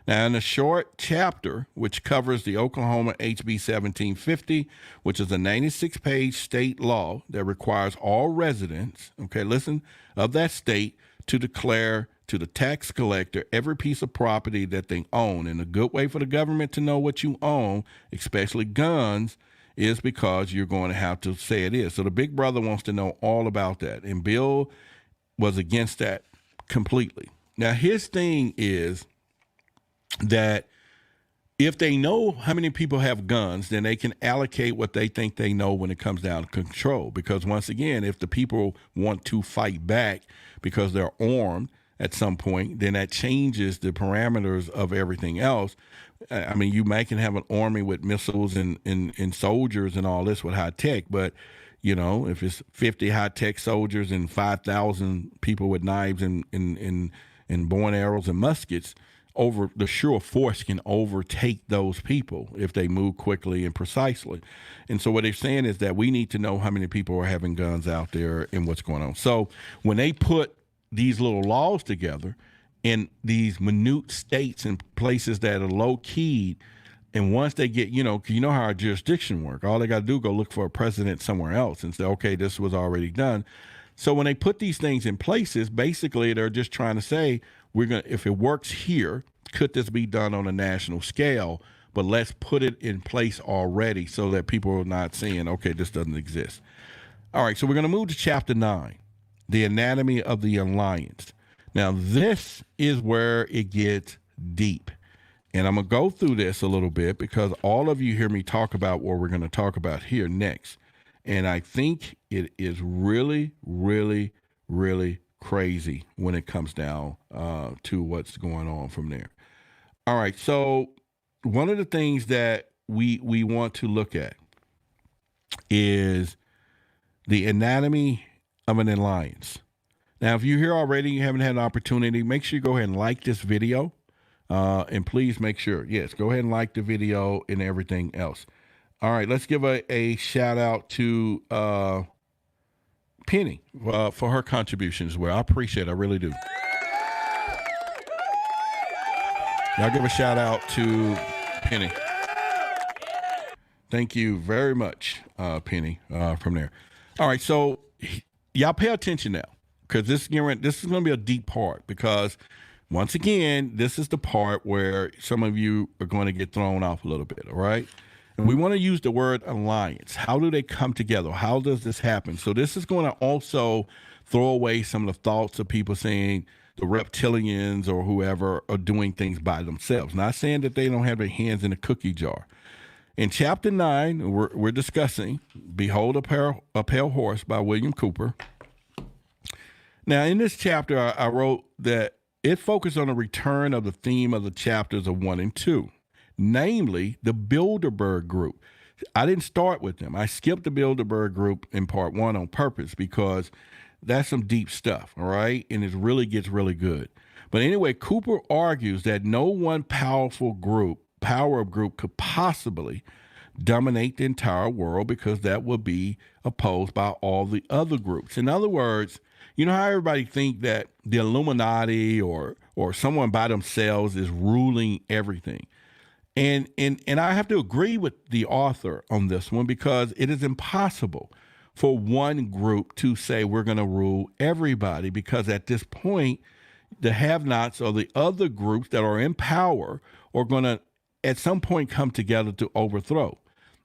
[SPEAKER 1] Now, in a short chapter, which covers the Oklahoma HB 1750, which is a 96-page state law that requires all residents, okay, listen, of that state to declare to the tax collector every piece of property that they own. And a good way for the government to know what you own, especially guns, is because you're going to have to say it is. So the big brother wants to know all about that. And Bill was against that completely. Now, his thing is that if they know how many people have guns, then they can allocate what they think they know when it comes down to control. Because once again, if the people want to fight back because they're armed at some point, then that changes the parameters of everything else. I mean, you can have an army with missiles and soldiers and all this with high tech, but you know, if it's 50 high tech soldiers and 5,000 people with knives and bow and arrows and muskets, over the sure force can overtake those people if they move quickly and precisely. And so what they're saying is that we need to know how many people are having guns out there and what's going on. So when they put these little laws together in these minute states and places that are low keyed, and once they get, you know how our jurisdiction work, all they got to do is go look for a president somewhere else and say, okay, this was already done. So when they put these things in places, basically they're just trying to say, if it works here, could this be done on a national scale? But let's put it in place already so that people are not saying, okay, this doesn't exist. All right, so we're going to move to chapter 9, the anatomy of the alliance. Now, this is where it gets deep. And I'm going to go through this a little bit because all of you hear me talk about what we're going to talk about here next. And I think it is really, really, really crazy when it comes down to what's going on from there. All right, so one of the things that we want to look at is the anatomy of an alliance. Now, if you're here already, you haven't had an opportunity, make sure you go ahead and like this video. And please make sure, yes, go ahead and like the video and everything else. All right, let's give a shout out to Penny for her contribution as well. I appreciate it. I really do. Y'all give a shout out to Penny. Thank you very much, Penny, from there. All right, so y'all pay attention now because this is going to be a deep part because, once again, this is the part where some of you are going to get thrown off a little bit, all right? And we want to use the word alliance. How do they come together? How does this happen? So this is going to also throw away some of the thoughts of people saying the reptilians or whoever are doing things by themselves. Not saying that they don't have their hands in a cookie jar. In chapter 9, we're discussing Behold a Pale Horse by William Cooper. Now, in this chapter, I wrote that it focused on a return of the theme of the chapters of 1 and 2. Namely, the Bilderberg group. I didn't start with them. I skipped the Bilderberg group in part 1 on purpose because that's some deep stuff, all right? And it really gets really good. But anyway, Cooper argues that no one power group could possibly dominate the entire world because that would be opposed by all the other groups. In other words, you know how everybody think that the Illuminati or someone by themselves is ruling everything. And I have to agree with the author on this one because it is impossible for one group to say we're going to rule everybody, because at this point, the have-nots or the other groups that are in power are going to at some point come together to overthrow.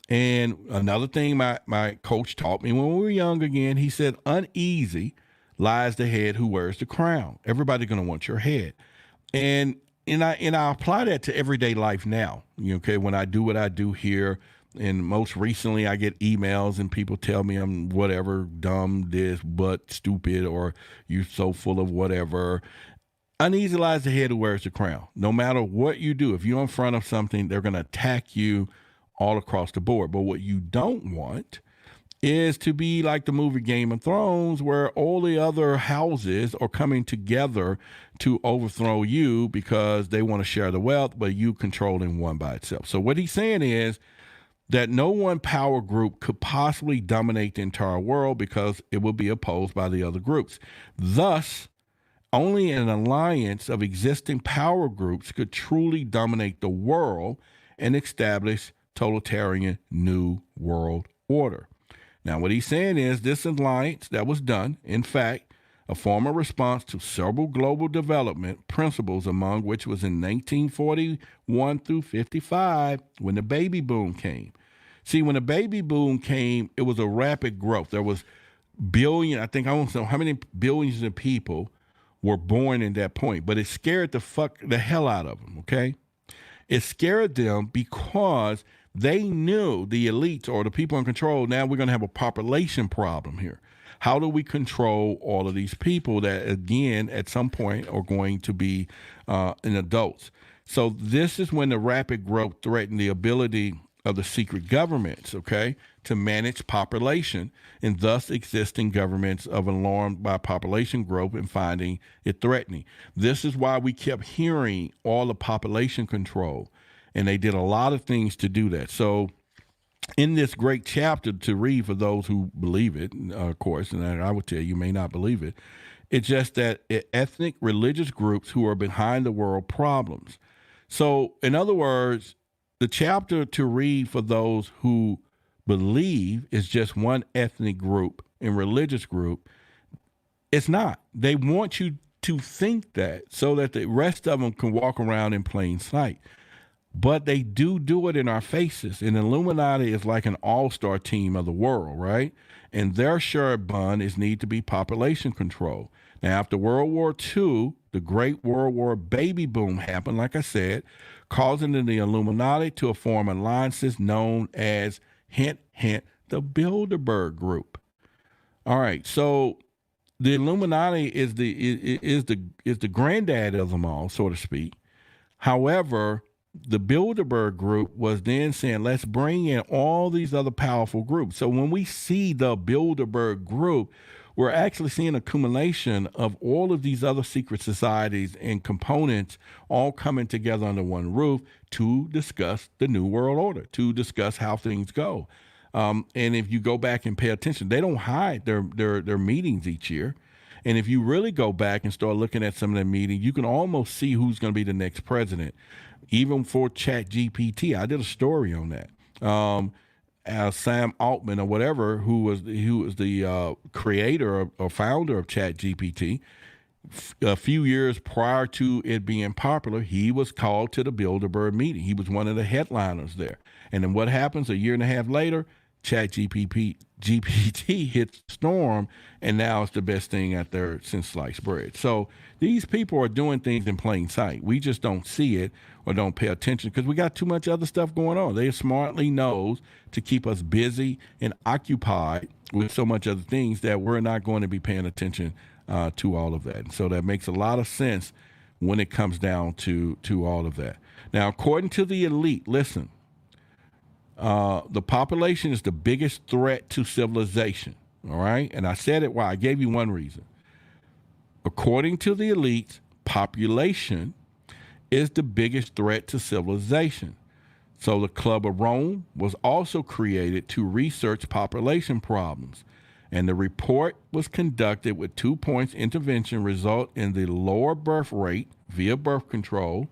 [SPEAKER 1] And another thing my coach taught me when we were young again, he said, uneasy lies the head who wears the crown. Everybody's going to want your head. And I apply that to everyday life now. Okay, when I do what I do here, and most recently I get emails and people tell me I'm whatever, dumb, this, but stupid, or you're so full of whatever. Uneasy lies the head who wears the crown. No matter what you do, if you're in front of something, they're going to attack you all across the board. But what you don't want is to be like the movie Game of Thrones, where all the other houses are coming together to overthrow you because they want to share the wealth, but you controlling one by itself. So what he's saying is that no one power group could possibly dominate the entire world because it will be opposed by the other groups. Thus, only an alliance of existing power groups could truly dominate the world and establish totalitarian new world order. Now, what he's saying is this alliance that was done, in fact, a formal response to several global development principles, among which was in 1941 through 55 when the baby boom came. See, when the baby boom came, it was a rapid growth. There was I don't know how many billions of people were born in that point, but it scared the hell out of them, okay? It scared them because they knew, the elites or the people in control, now we're going to have a population problem here. How do we control all of these people that, again, at some point are going to be in adults? So this is when the rapid growth threatened the ability of the secret governments, okay, to manage population, and thus existing governments of alarmed by population growth and finding it threatening. This is why we kept hearing all the population control, and they did a lot of things to do that. So in this great chapter to read for those who believe it, of course, and I would tell you may not believe it, it's just that ethnic religious groups who are behind the world problems. So in other words, the chapter to read for those who believe is just one ethnic group and religious group. It's not. They want you to think that so that the rest of them can walk around in plain sight. But they do it in our faces. And Illuminati is like an all-star team of the world, right? And their shared bond is need to be population control. Now, after World War II, the Great World War baby boom happened, like I said, causing the Illuminati to form alliances known as, hint, hint, the Bilderberg Group. All right, so the Illuminati is the granddad of them all, so to speak. However, the Bilderberg Group was then saying, let's bring in all these other powerful groups. So when we see the Bilderberg Group, we're actually seeing an accumulation of all of these other secret societies and components all coming together under one roof to discuss the New World Order, to discuss how things go. And if you go back and pay attention, they don't hide their meetings each year. And if you really go back and start looking at some of their meetings, you can almost see who's going to be the next president. Even for ChatGPT, I did a story on that. Sam Altman or whatever, who was the creator or founder of ChatGPT, a few years prior to it being popular, he was called to the Bilderberg meeting. He was one of the headliners there. And then what happens a year and a half later? GPT hit storm, and now it's the best thing out there since sliced bread. So these people are doing things in plain sight. We just don't see it or don't pay attention because we got too much other stuff going on. They smartly knows to keep us busy and occupied with so much other things that we're not going to be paying attention to all of that. And so that makes a lot of sense when it comes down to all of that. Now, according to the elite, listen, the population is the biggest threat to civilization, all right? And I said it, I gave you one reason. According to the elites, population is the biggest threat to civilization. So the Club of Rome was also created to research population problems. And the report was conducted with 2 points intervention result in the lower birth rate via birth control,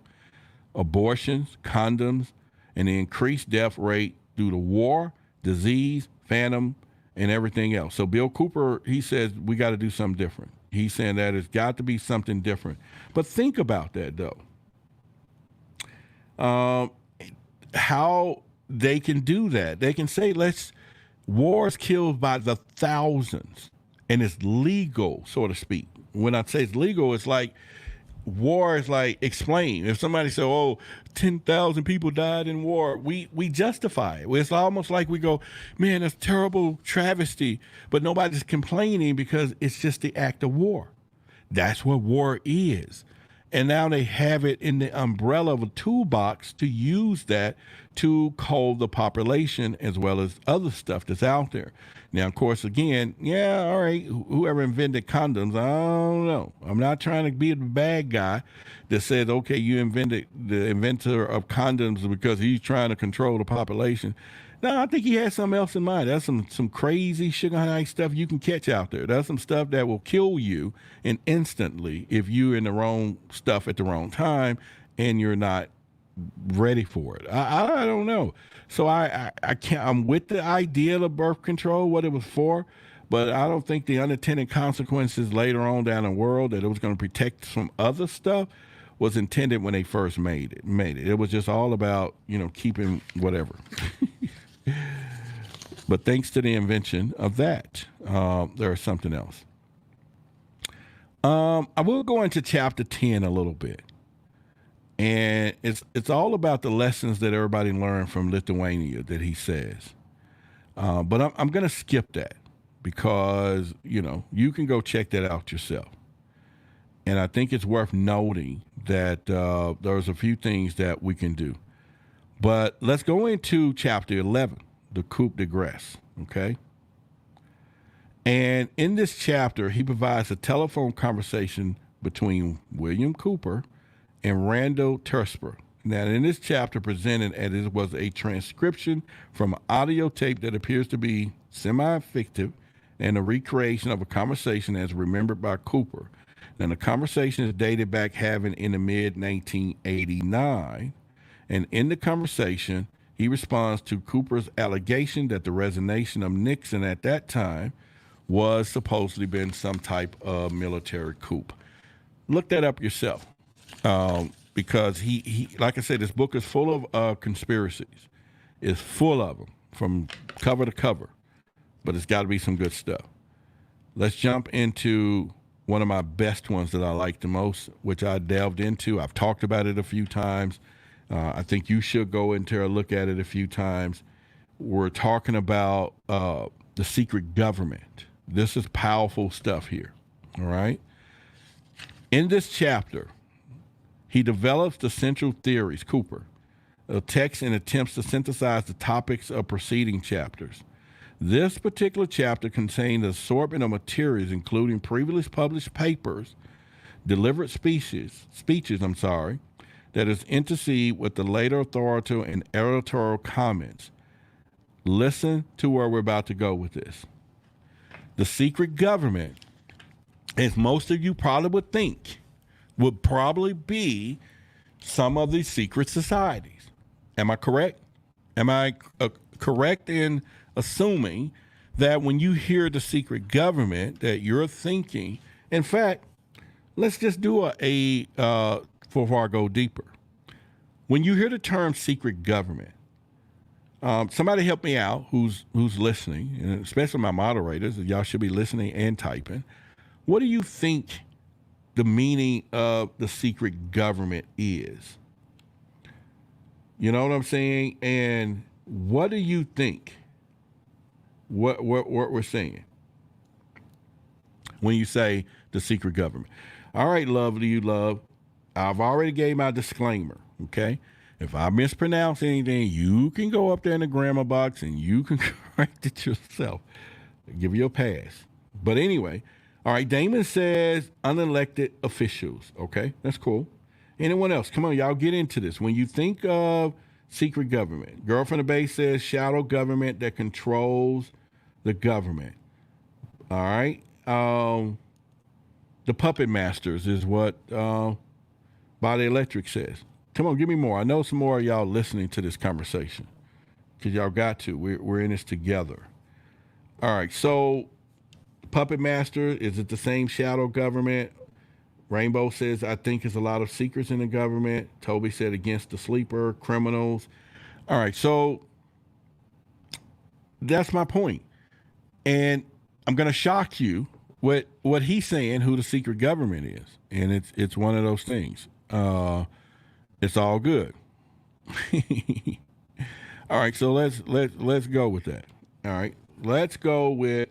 [SPEAKER 1] abortions, condoms, and the increased death rate due to war, disease, phantom, and everything else. So Bill Cooper, he says we got to do something different. He's saying that it's got to be something different. But think about that, though. How they can do that. They can say, wars killed by the thousands, and it's legal, so to speak. When I say it's legal, it's like war is like explain. If somebody said, 10,000 people died in war, we justify it. It's almost like we go, man, that's terrible travesty, but nobody's complaining because it's just the act of war. That's what war is. And now they have it in the umbrella of a toolbox to use that to cull the population as well as other stuff that's out there. Now, of course, again, all right, whoever invented condoms, I don't know. I'm not trying to be the bad guy that says, okay, you invented the inventor of condoms because he's trying to control the population. No, I think he had something else in mind. That's some crazy sugar high stuff you can catch out there. That's some stuff that will kill you instantly if you're in the wrong stuff at the wrong time and you're not ready for it. I don't know. So I can't. I'm with the idea of birth control, what it was for, but I don't think the unintended consequences later on down the world that it was going to protect from other stuff was intended when they first made it. It was just all about keeping whatever. But thanks to the invention of that, there is something else. I will go into chapter 10 a little bit. And it's all about the lessons that everybody learned from Lithuania that he says. But I'm going to skip that because, you can go check that out yourself. And I think it's worth noting that there's a few things that we can do. But let's go into chapter 11, the coup de grace, okay? And in this chapter, he provides a telephone conversation between William Cooper and Randall Tersper. Now, in this chapter presented as it was a transcription from an audio tape that appears to be semi-fictive and a recreation of a conversation as remembered by Cooper. Now, the conversation is dated back having in the mid-1989. And in the conversation, he responds to Cooper's allegation that the resignation of Nixon at that time was supposedly been some type of military coup. Look that up yourself, because he, like I said, this book is full of conspiracies. It's full of them from cover to cover, but it's got to be some good stuff. Let's jump into one of my best ones that I like the most, which I delved into. I've talked about it a few times. I think you should go into look at it a few times. We're talking about the secret government. This is powerful stuff here, all right? In this chapter, he develops the central theories, Cooper, a text and attempts to synthesize the topics of preceding chapters. This particular chapter contains an assortment of materials, including previously published papers, delivered speeches, that is intercede with the later authorial and editorial comments. Listen to where we're about to go with this. The secret government, as most of you probably would think, would probably be some of these secret societies. Am I correct? Am I correct in assuming that when you hear the secret government that you're thinking, in fact, let's just do before I go deeper. When you hear the term secret government, somebody help me out who's listening, and especially my moderators, y'all should be listening and typing. What do you think the meaning of the secret government is? You know what I'm saying? And what do you think what we're saying when you say the secret government? All right, love to you, love. I've already gave my disclaimer, okay? If I mispronounce anything, you can go up there in the grammar box and you can correct it yourself. I'll give you a pass. But anyway, All right, Damon says unelected officials. Okay, that's cool. Anyone else? Come on, y'all get into this. When you think of secret government, Girl from the Bay says shadow government that controls the government. All right. The puppet masters is what Body Electric says. Come on, give me more. I know some more of y'all listening to this conversation because y'all got to. We're in this together. All right, so puppet master, is it the same shadow government? Rainbow says, I think there's a lot of secrets in the government. Toby said against the sleeper, criminals. All right, so that's my point. And I'm going to shock you with what he's saying, who the secret government is. And it's one of those things. It's all good. All right, so let's go with that. All right, let's go with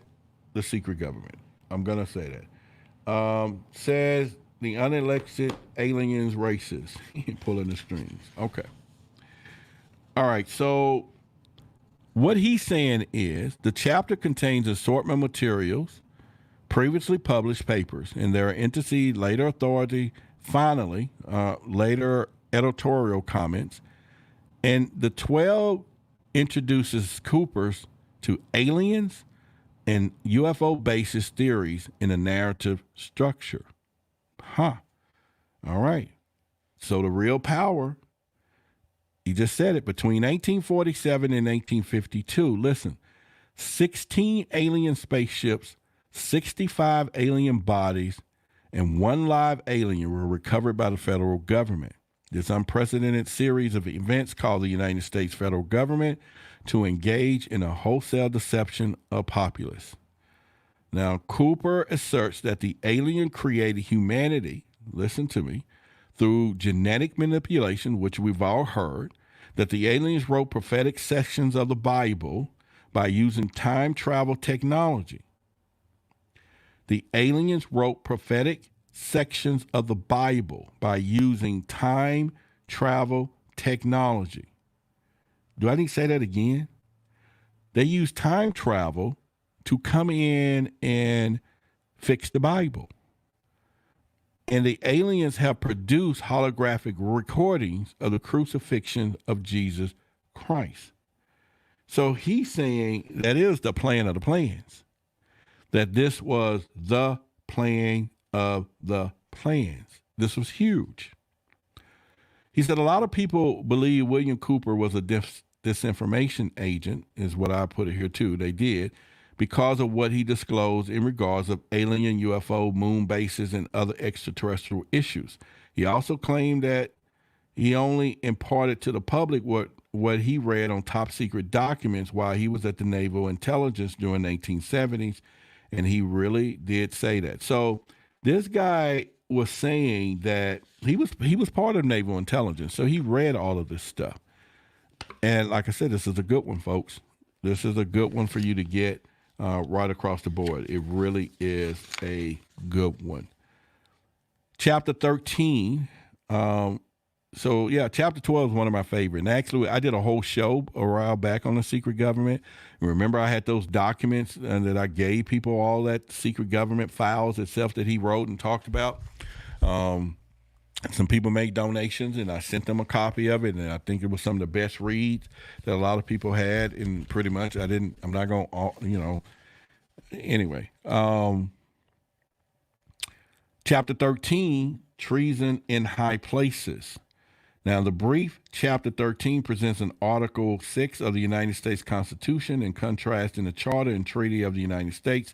[SPEAKER 1] the secret government. I'm going to say that. Says the unelected aliens racist. Pulling the strings. Okay. All right, so what he's saying is the chapter contains assortment materials, previously published papers, and their antecedent later authority, finally, later editorial comments. And the 12 introduces Cooper's to aliens and UFO basis theories in a narrative structure. All right. So the real power, he just said it, between 1847 and 1852, listen, 16 alien spaceships, 65 alien bodies, and 1 live alien were recovered by the federal government. This unprecedented series of events called the United States federal government to engage in a wholesale deception of populace. Now, Cooper asserts that the alien created humanity, listen to me, through genetic manipulation, which we've all heard, that the aliens wrote prophetic sections of the Bible by using time travel technology. The aliens wrote prophetic sections of the Bible by using time travel technology. Do I need to say that again? They use time travel to come in and fix the Bible. And the aliens have produced holographic recordings of the crucifixion of Jesus Christ. So he's saying that is the plan of the plans, that this was the plan of the plans. This was huge. He said a lot of people believe William Cooper was a disinformation agent, is what I put it here too. They did, because of what he disclosed in regards of alien, UFO, moon bases, and other extraterrestrial issues. He also claimed that he only imparted to the public what he read on top secret documents while he was at the Naval Intelligence during the 1870s, and he really did say that. So this guy was saying that he was part of Naval Intelligence, so he read all of this stuff. And like I said, this is a good one, folks. This is a good one for you to get right across the board. It really is a good one. Chapter 13. Chapter 12 is one of my favorite. And actually, I did a whole show a while back on the secret government. Remember, I had those documents that I gave people, all that secret government files itself that he wrote and talked about. Some people made donations, and I sent them a copy of it, and I think it was some of the best reads that a lot of people had, and pretty much I'm not going to, anyway. Chapter 13, treason in high places. Now, the brief Chapter 13 presents an Article 6 of the United States Constitution in contrast in the Charter and Treaty of the United States.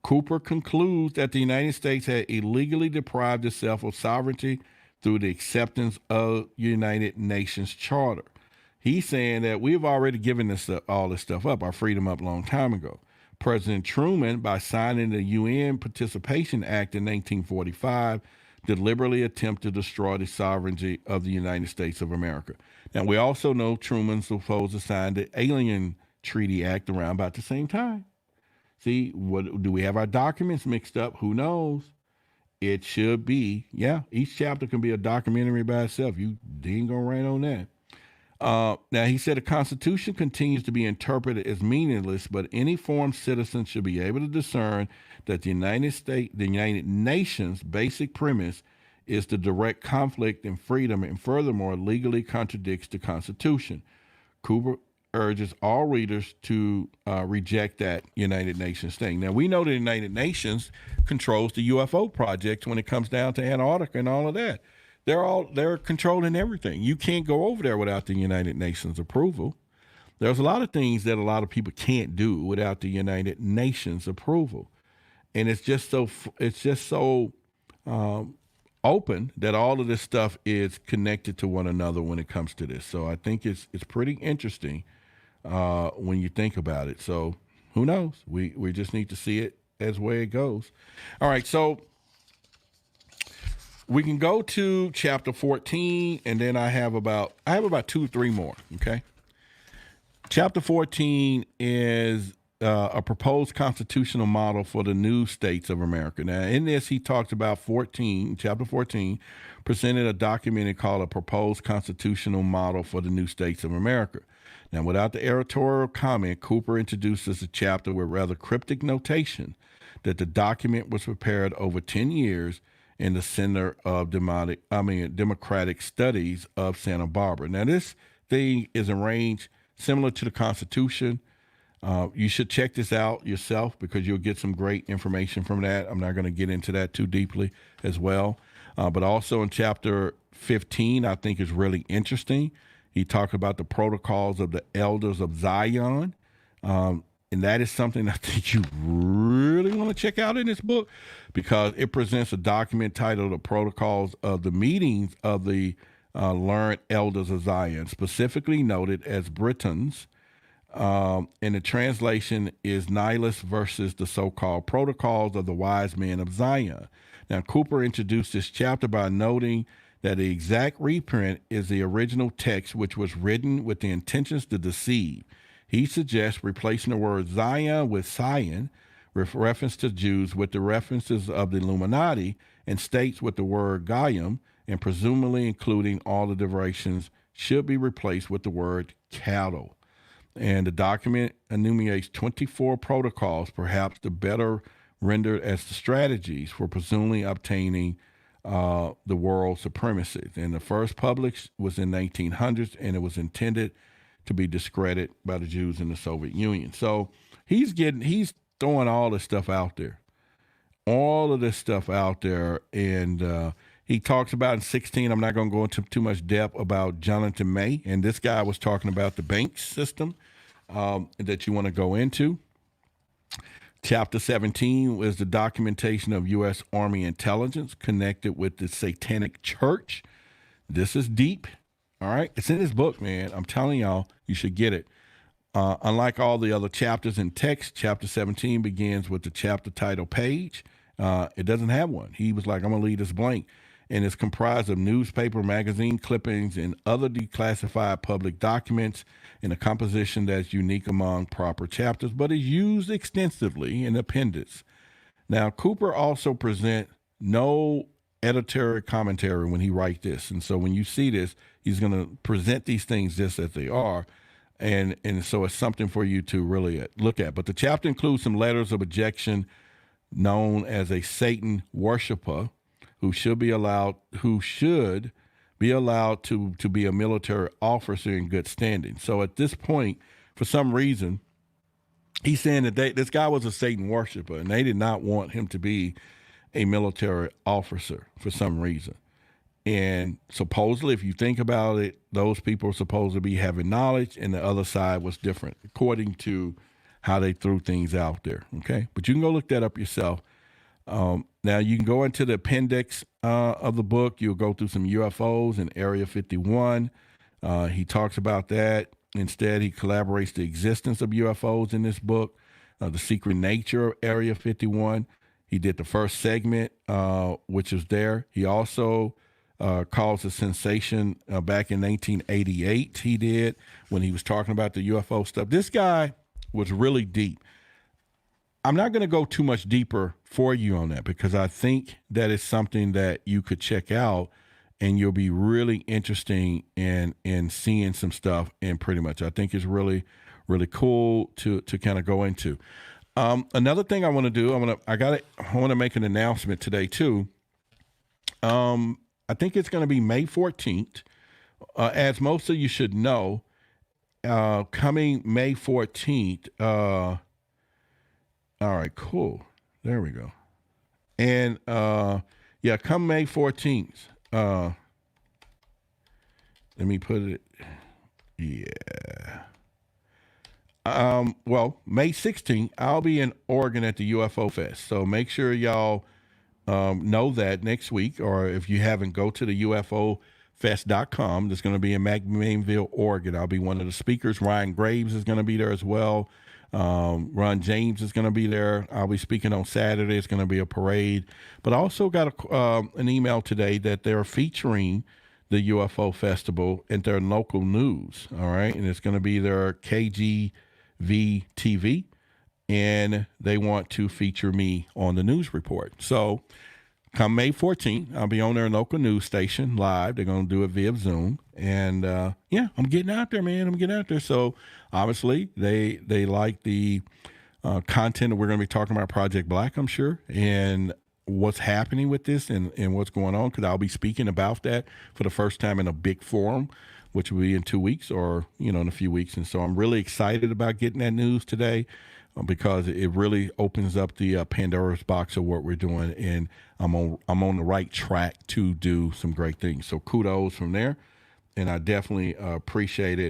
[SPEAKER 1] Cooper concludes that the United States had illegally deprived itself of sovereignty through the acceptance of United Nations Charter. He's saying that we've already given all this stuff up, our freedom up a long time ago. President Truman, by signing the UN Participation Act in 1945, deliberately attempted to destroy the sovereignty of the United States of America. Now, we also know Truman supposed to sign the Alien Treaty Act around about the same time. See, what do we have our documents mixed up? Who knows? It should be, each chapter can be a documentary by itself. You ain't gonna write on that. Now, he said the Constitution continues to be interpreted as meaningless, but any informed citizen should be able to discern that the United Nations' basic premise is the direct conflict and freedom, and furthermore, legally contradicts the Constitution. Cooper urges all readers to reject that United Nations thing. Now, we know the United Nations controls the UFO project when it comes down to Antarctica and all of that. They're controlling everything. You can't go over there without the United Nations approval. There's a lot of things that a lot of people can't do without the United Nations approval, and it's just so open that all of this stuff is connected to one another when it comes to this. So I think it's pretty interesting when you think about it. So who knows? We just need to see it as where it goes. All right, so we can go to chapter 14, and then I have about 2 or 3 more. Okay. Chapter 14 is a proposed constitutional model for the new states of America. Now, in this, he talks about chapter 14, presented a document called a proposed constitutional model for the new states of America. Now, without the editorial comment, Cooper introduces a chapter with rather cryptic notation that the document was prepared over 10 years in the Center of Democratic Studies of Santa Barbara. Now, this thing is arranged similar to the Constitution. You should check this out yourself because you'll get some great information from that. I'm not going to get into that too deeply as well. But also in chapter 15, I think is really interesting. He talked about the protocols of the elders of Zion. And that is something I think you really want to check out in this book because it presents a document titled The Protocols of the Meetings of the Learned Elders of Zion, specifically noted as Britons. And the translation is Nihilus versus the so-called Protocols of the Wise Men of Zion. Now, Cooper introduced this chapter by noting that the exact reprint is the original text, which was written with the intentions to deceive. He suggests replacing the word Zion with Sion, with reference to Jews, with the references of the Illuminati, and states with the word Gaium, and presumably including all the derivations, should be replaced with the word cattle. And the document enumerates 24 protocols, perhaps the better rendered as the strategies for presumably obtaining the world supremacy. And the first published was in 1900s, and it was intended to be discredited by the Jews in the Soviet Union. So he's throwing all this stuff out there, and he talks about in 16. I'm not going to go into too much depth about Jonathan May, and this guy was talking about the bank system that you want to go into. Chapter 17 was the documentation of U.S. Army intelligence connected with the Satanic Church. This is deep. All right. It's in his book, man. I'm telling y'all, you should get it. Unlike all the other chapters in text, chapter 17 begins with the chapter title page. It doesn't have one. He was like, I'm going to leave this blank. And it's comprised of newspaper, magazine clippings, and other declassified public documents in a composition that's unique among proper chapters, but is used extensively in appendix. Now, Cooper also presents no editorial commentary when he writes this. And so when you see this, he's going to present these things just as they are. And so it's something for you to really look at. But the chapter includes some letters of objection known as a Satan worshiper who should be allowed to be a military officer in good standing. So at this point, for some reason, he's saying that this guy was a Satan worshiper, and they did not want him to be a military officer for some reason. And supposedly, if you think about it, those people are supposed to be having knowledge, and the other side was different, according to how they threw things out there. Okay, but you can go look that up yourself. Now you can go into the appendix of the book. You'll go through some UFOs in Area 51. He talks about that. Instead, he collaborates the existence of UFOs in this book, the secret nature of Area 51. He did the first segment, which is there. He also caused a sensation back in 1988. He did when he was talking about the UFO stuff. This guy was really deep. I'm not going to go too much deeper for you on that because I think that is something that you could check out and you'll be really interesting in seeing some stuff. And pretty much, I think it's really, really cool to kind of go into. Another thing I want to do, I want to make an announcement today too. I think it's going to be May 14th. As most of you should know, coming May 14th. All right, cool. There we go. And yeah, come May 14th. Let me put it. Yeah. Well, May 16th, I'll be in Oregon at the UFO Fest. So make sure y'all know that next week, or if you haven't, go to the UFOfest.com. There's going to be in McMainville, Oregon. I'll be one of the speakers. Ryan Graves is going to be there as well. Ron James is going to be there. I'll be speaking on Saturday. It's going to be a parade. But I also got an email today that they're featuring the UFO Festival in their local news. All right. And it's going to be their KGV TV. And they want to feature me on the news report. So come May 14th, I'll be on their local news station live. They're going to do it via Zoom. And yeah, I'm getting out there, man. I'm getting out there. So obviously they like the content that we're going to be talking about Project Black, I'm sure, and what's happening with this and what's going on, because I'll be speaking about that for the first time in a big forum, which will be in 2 weeks or, in a few weeks. And so I'm really excited about getting that news today, because it really opens up the Pandora's box of what we're doing, and I'm on the right track to do some great things. So kudos from there, and I definitely appreciate it.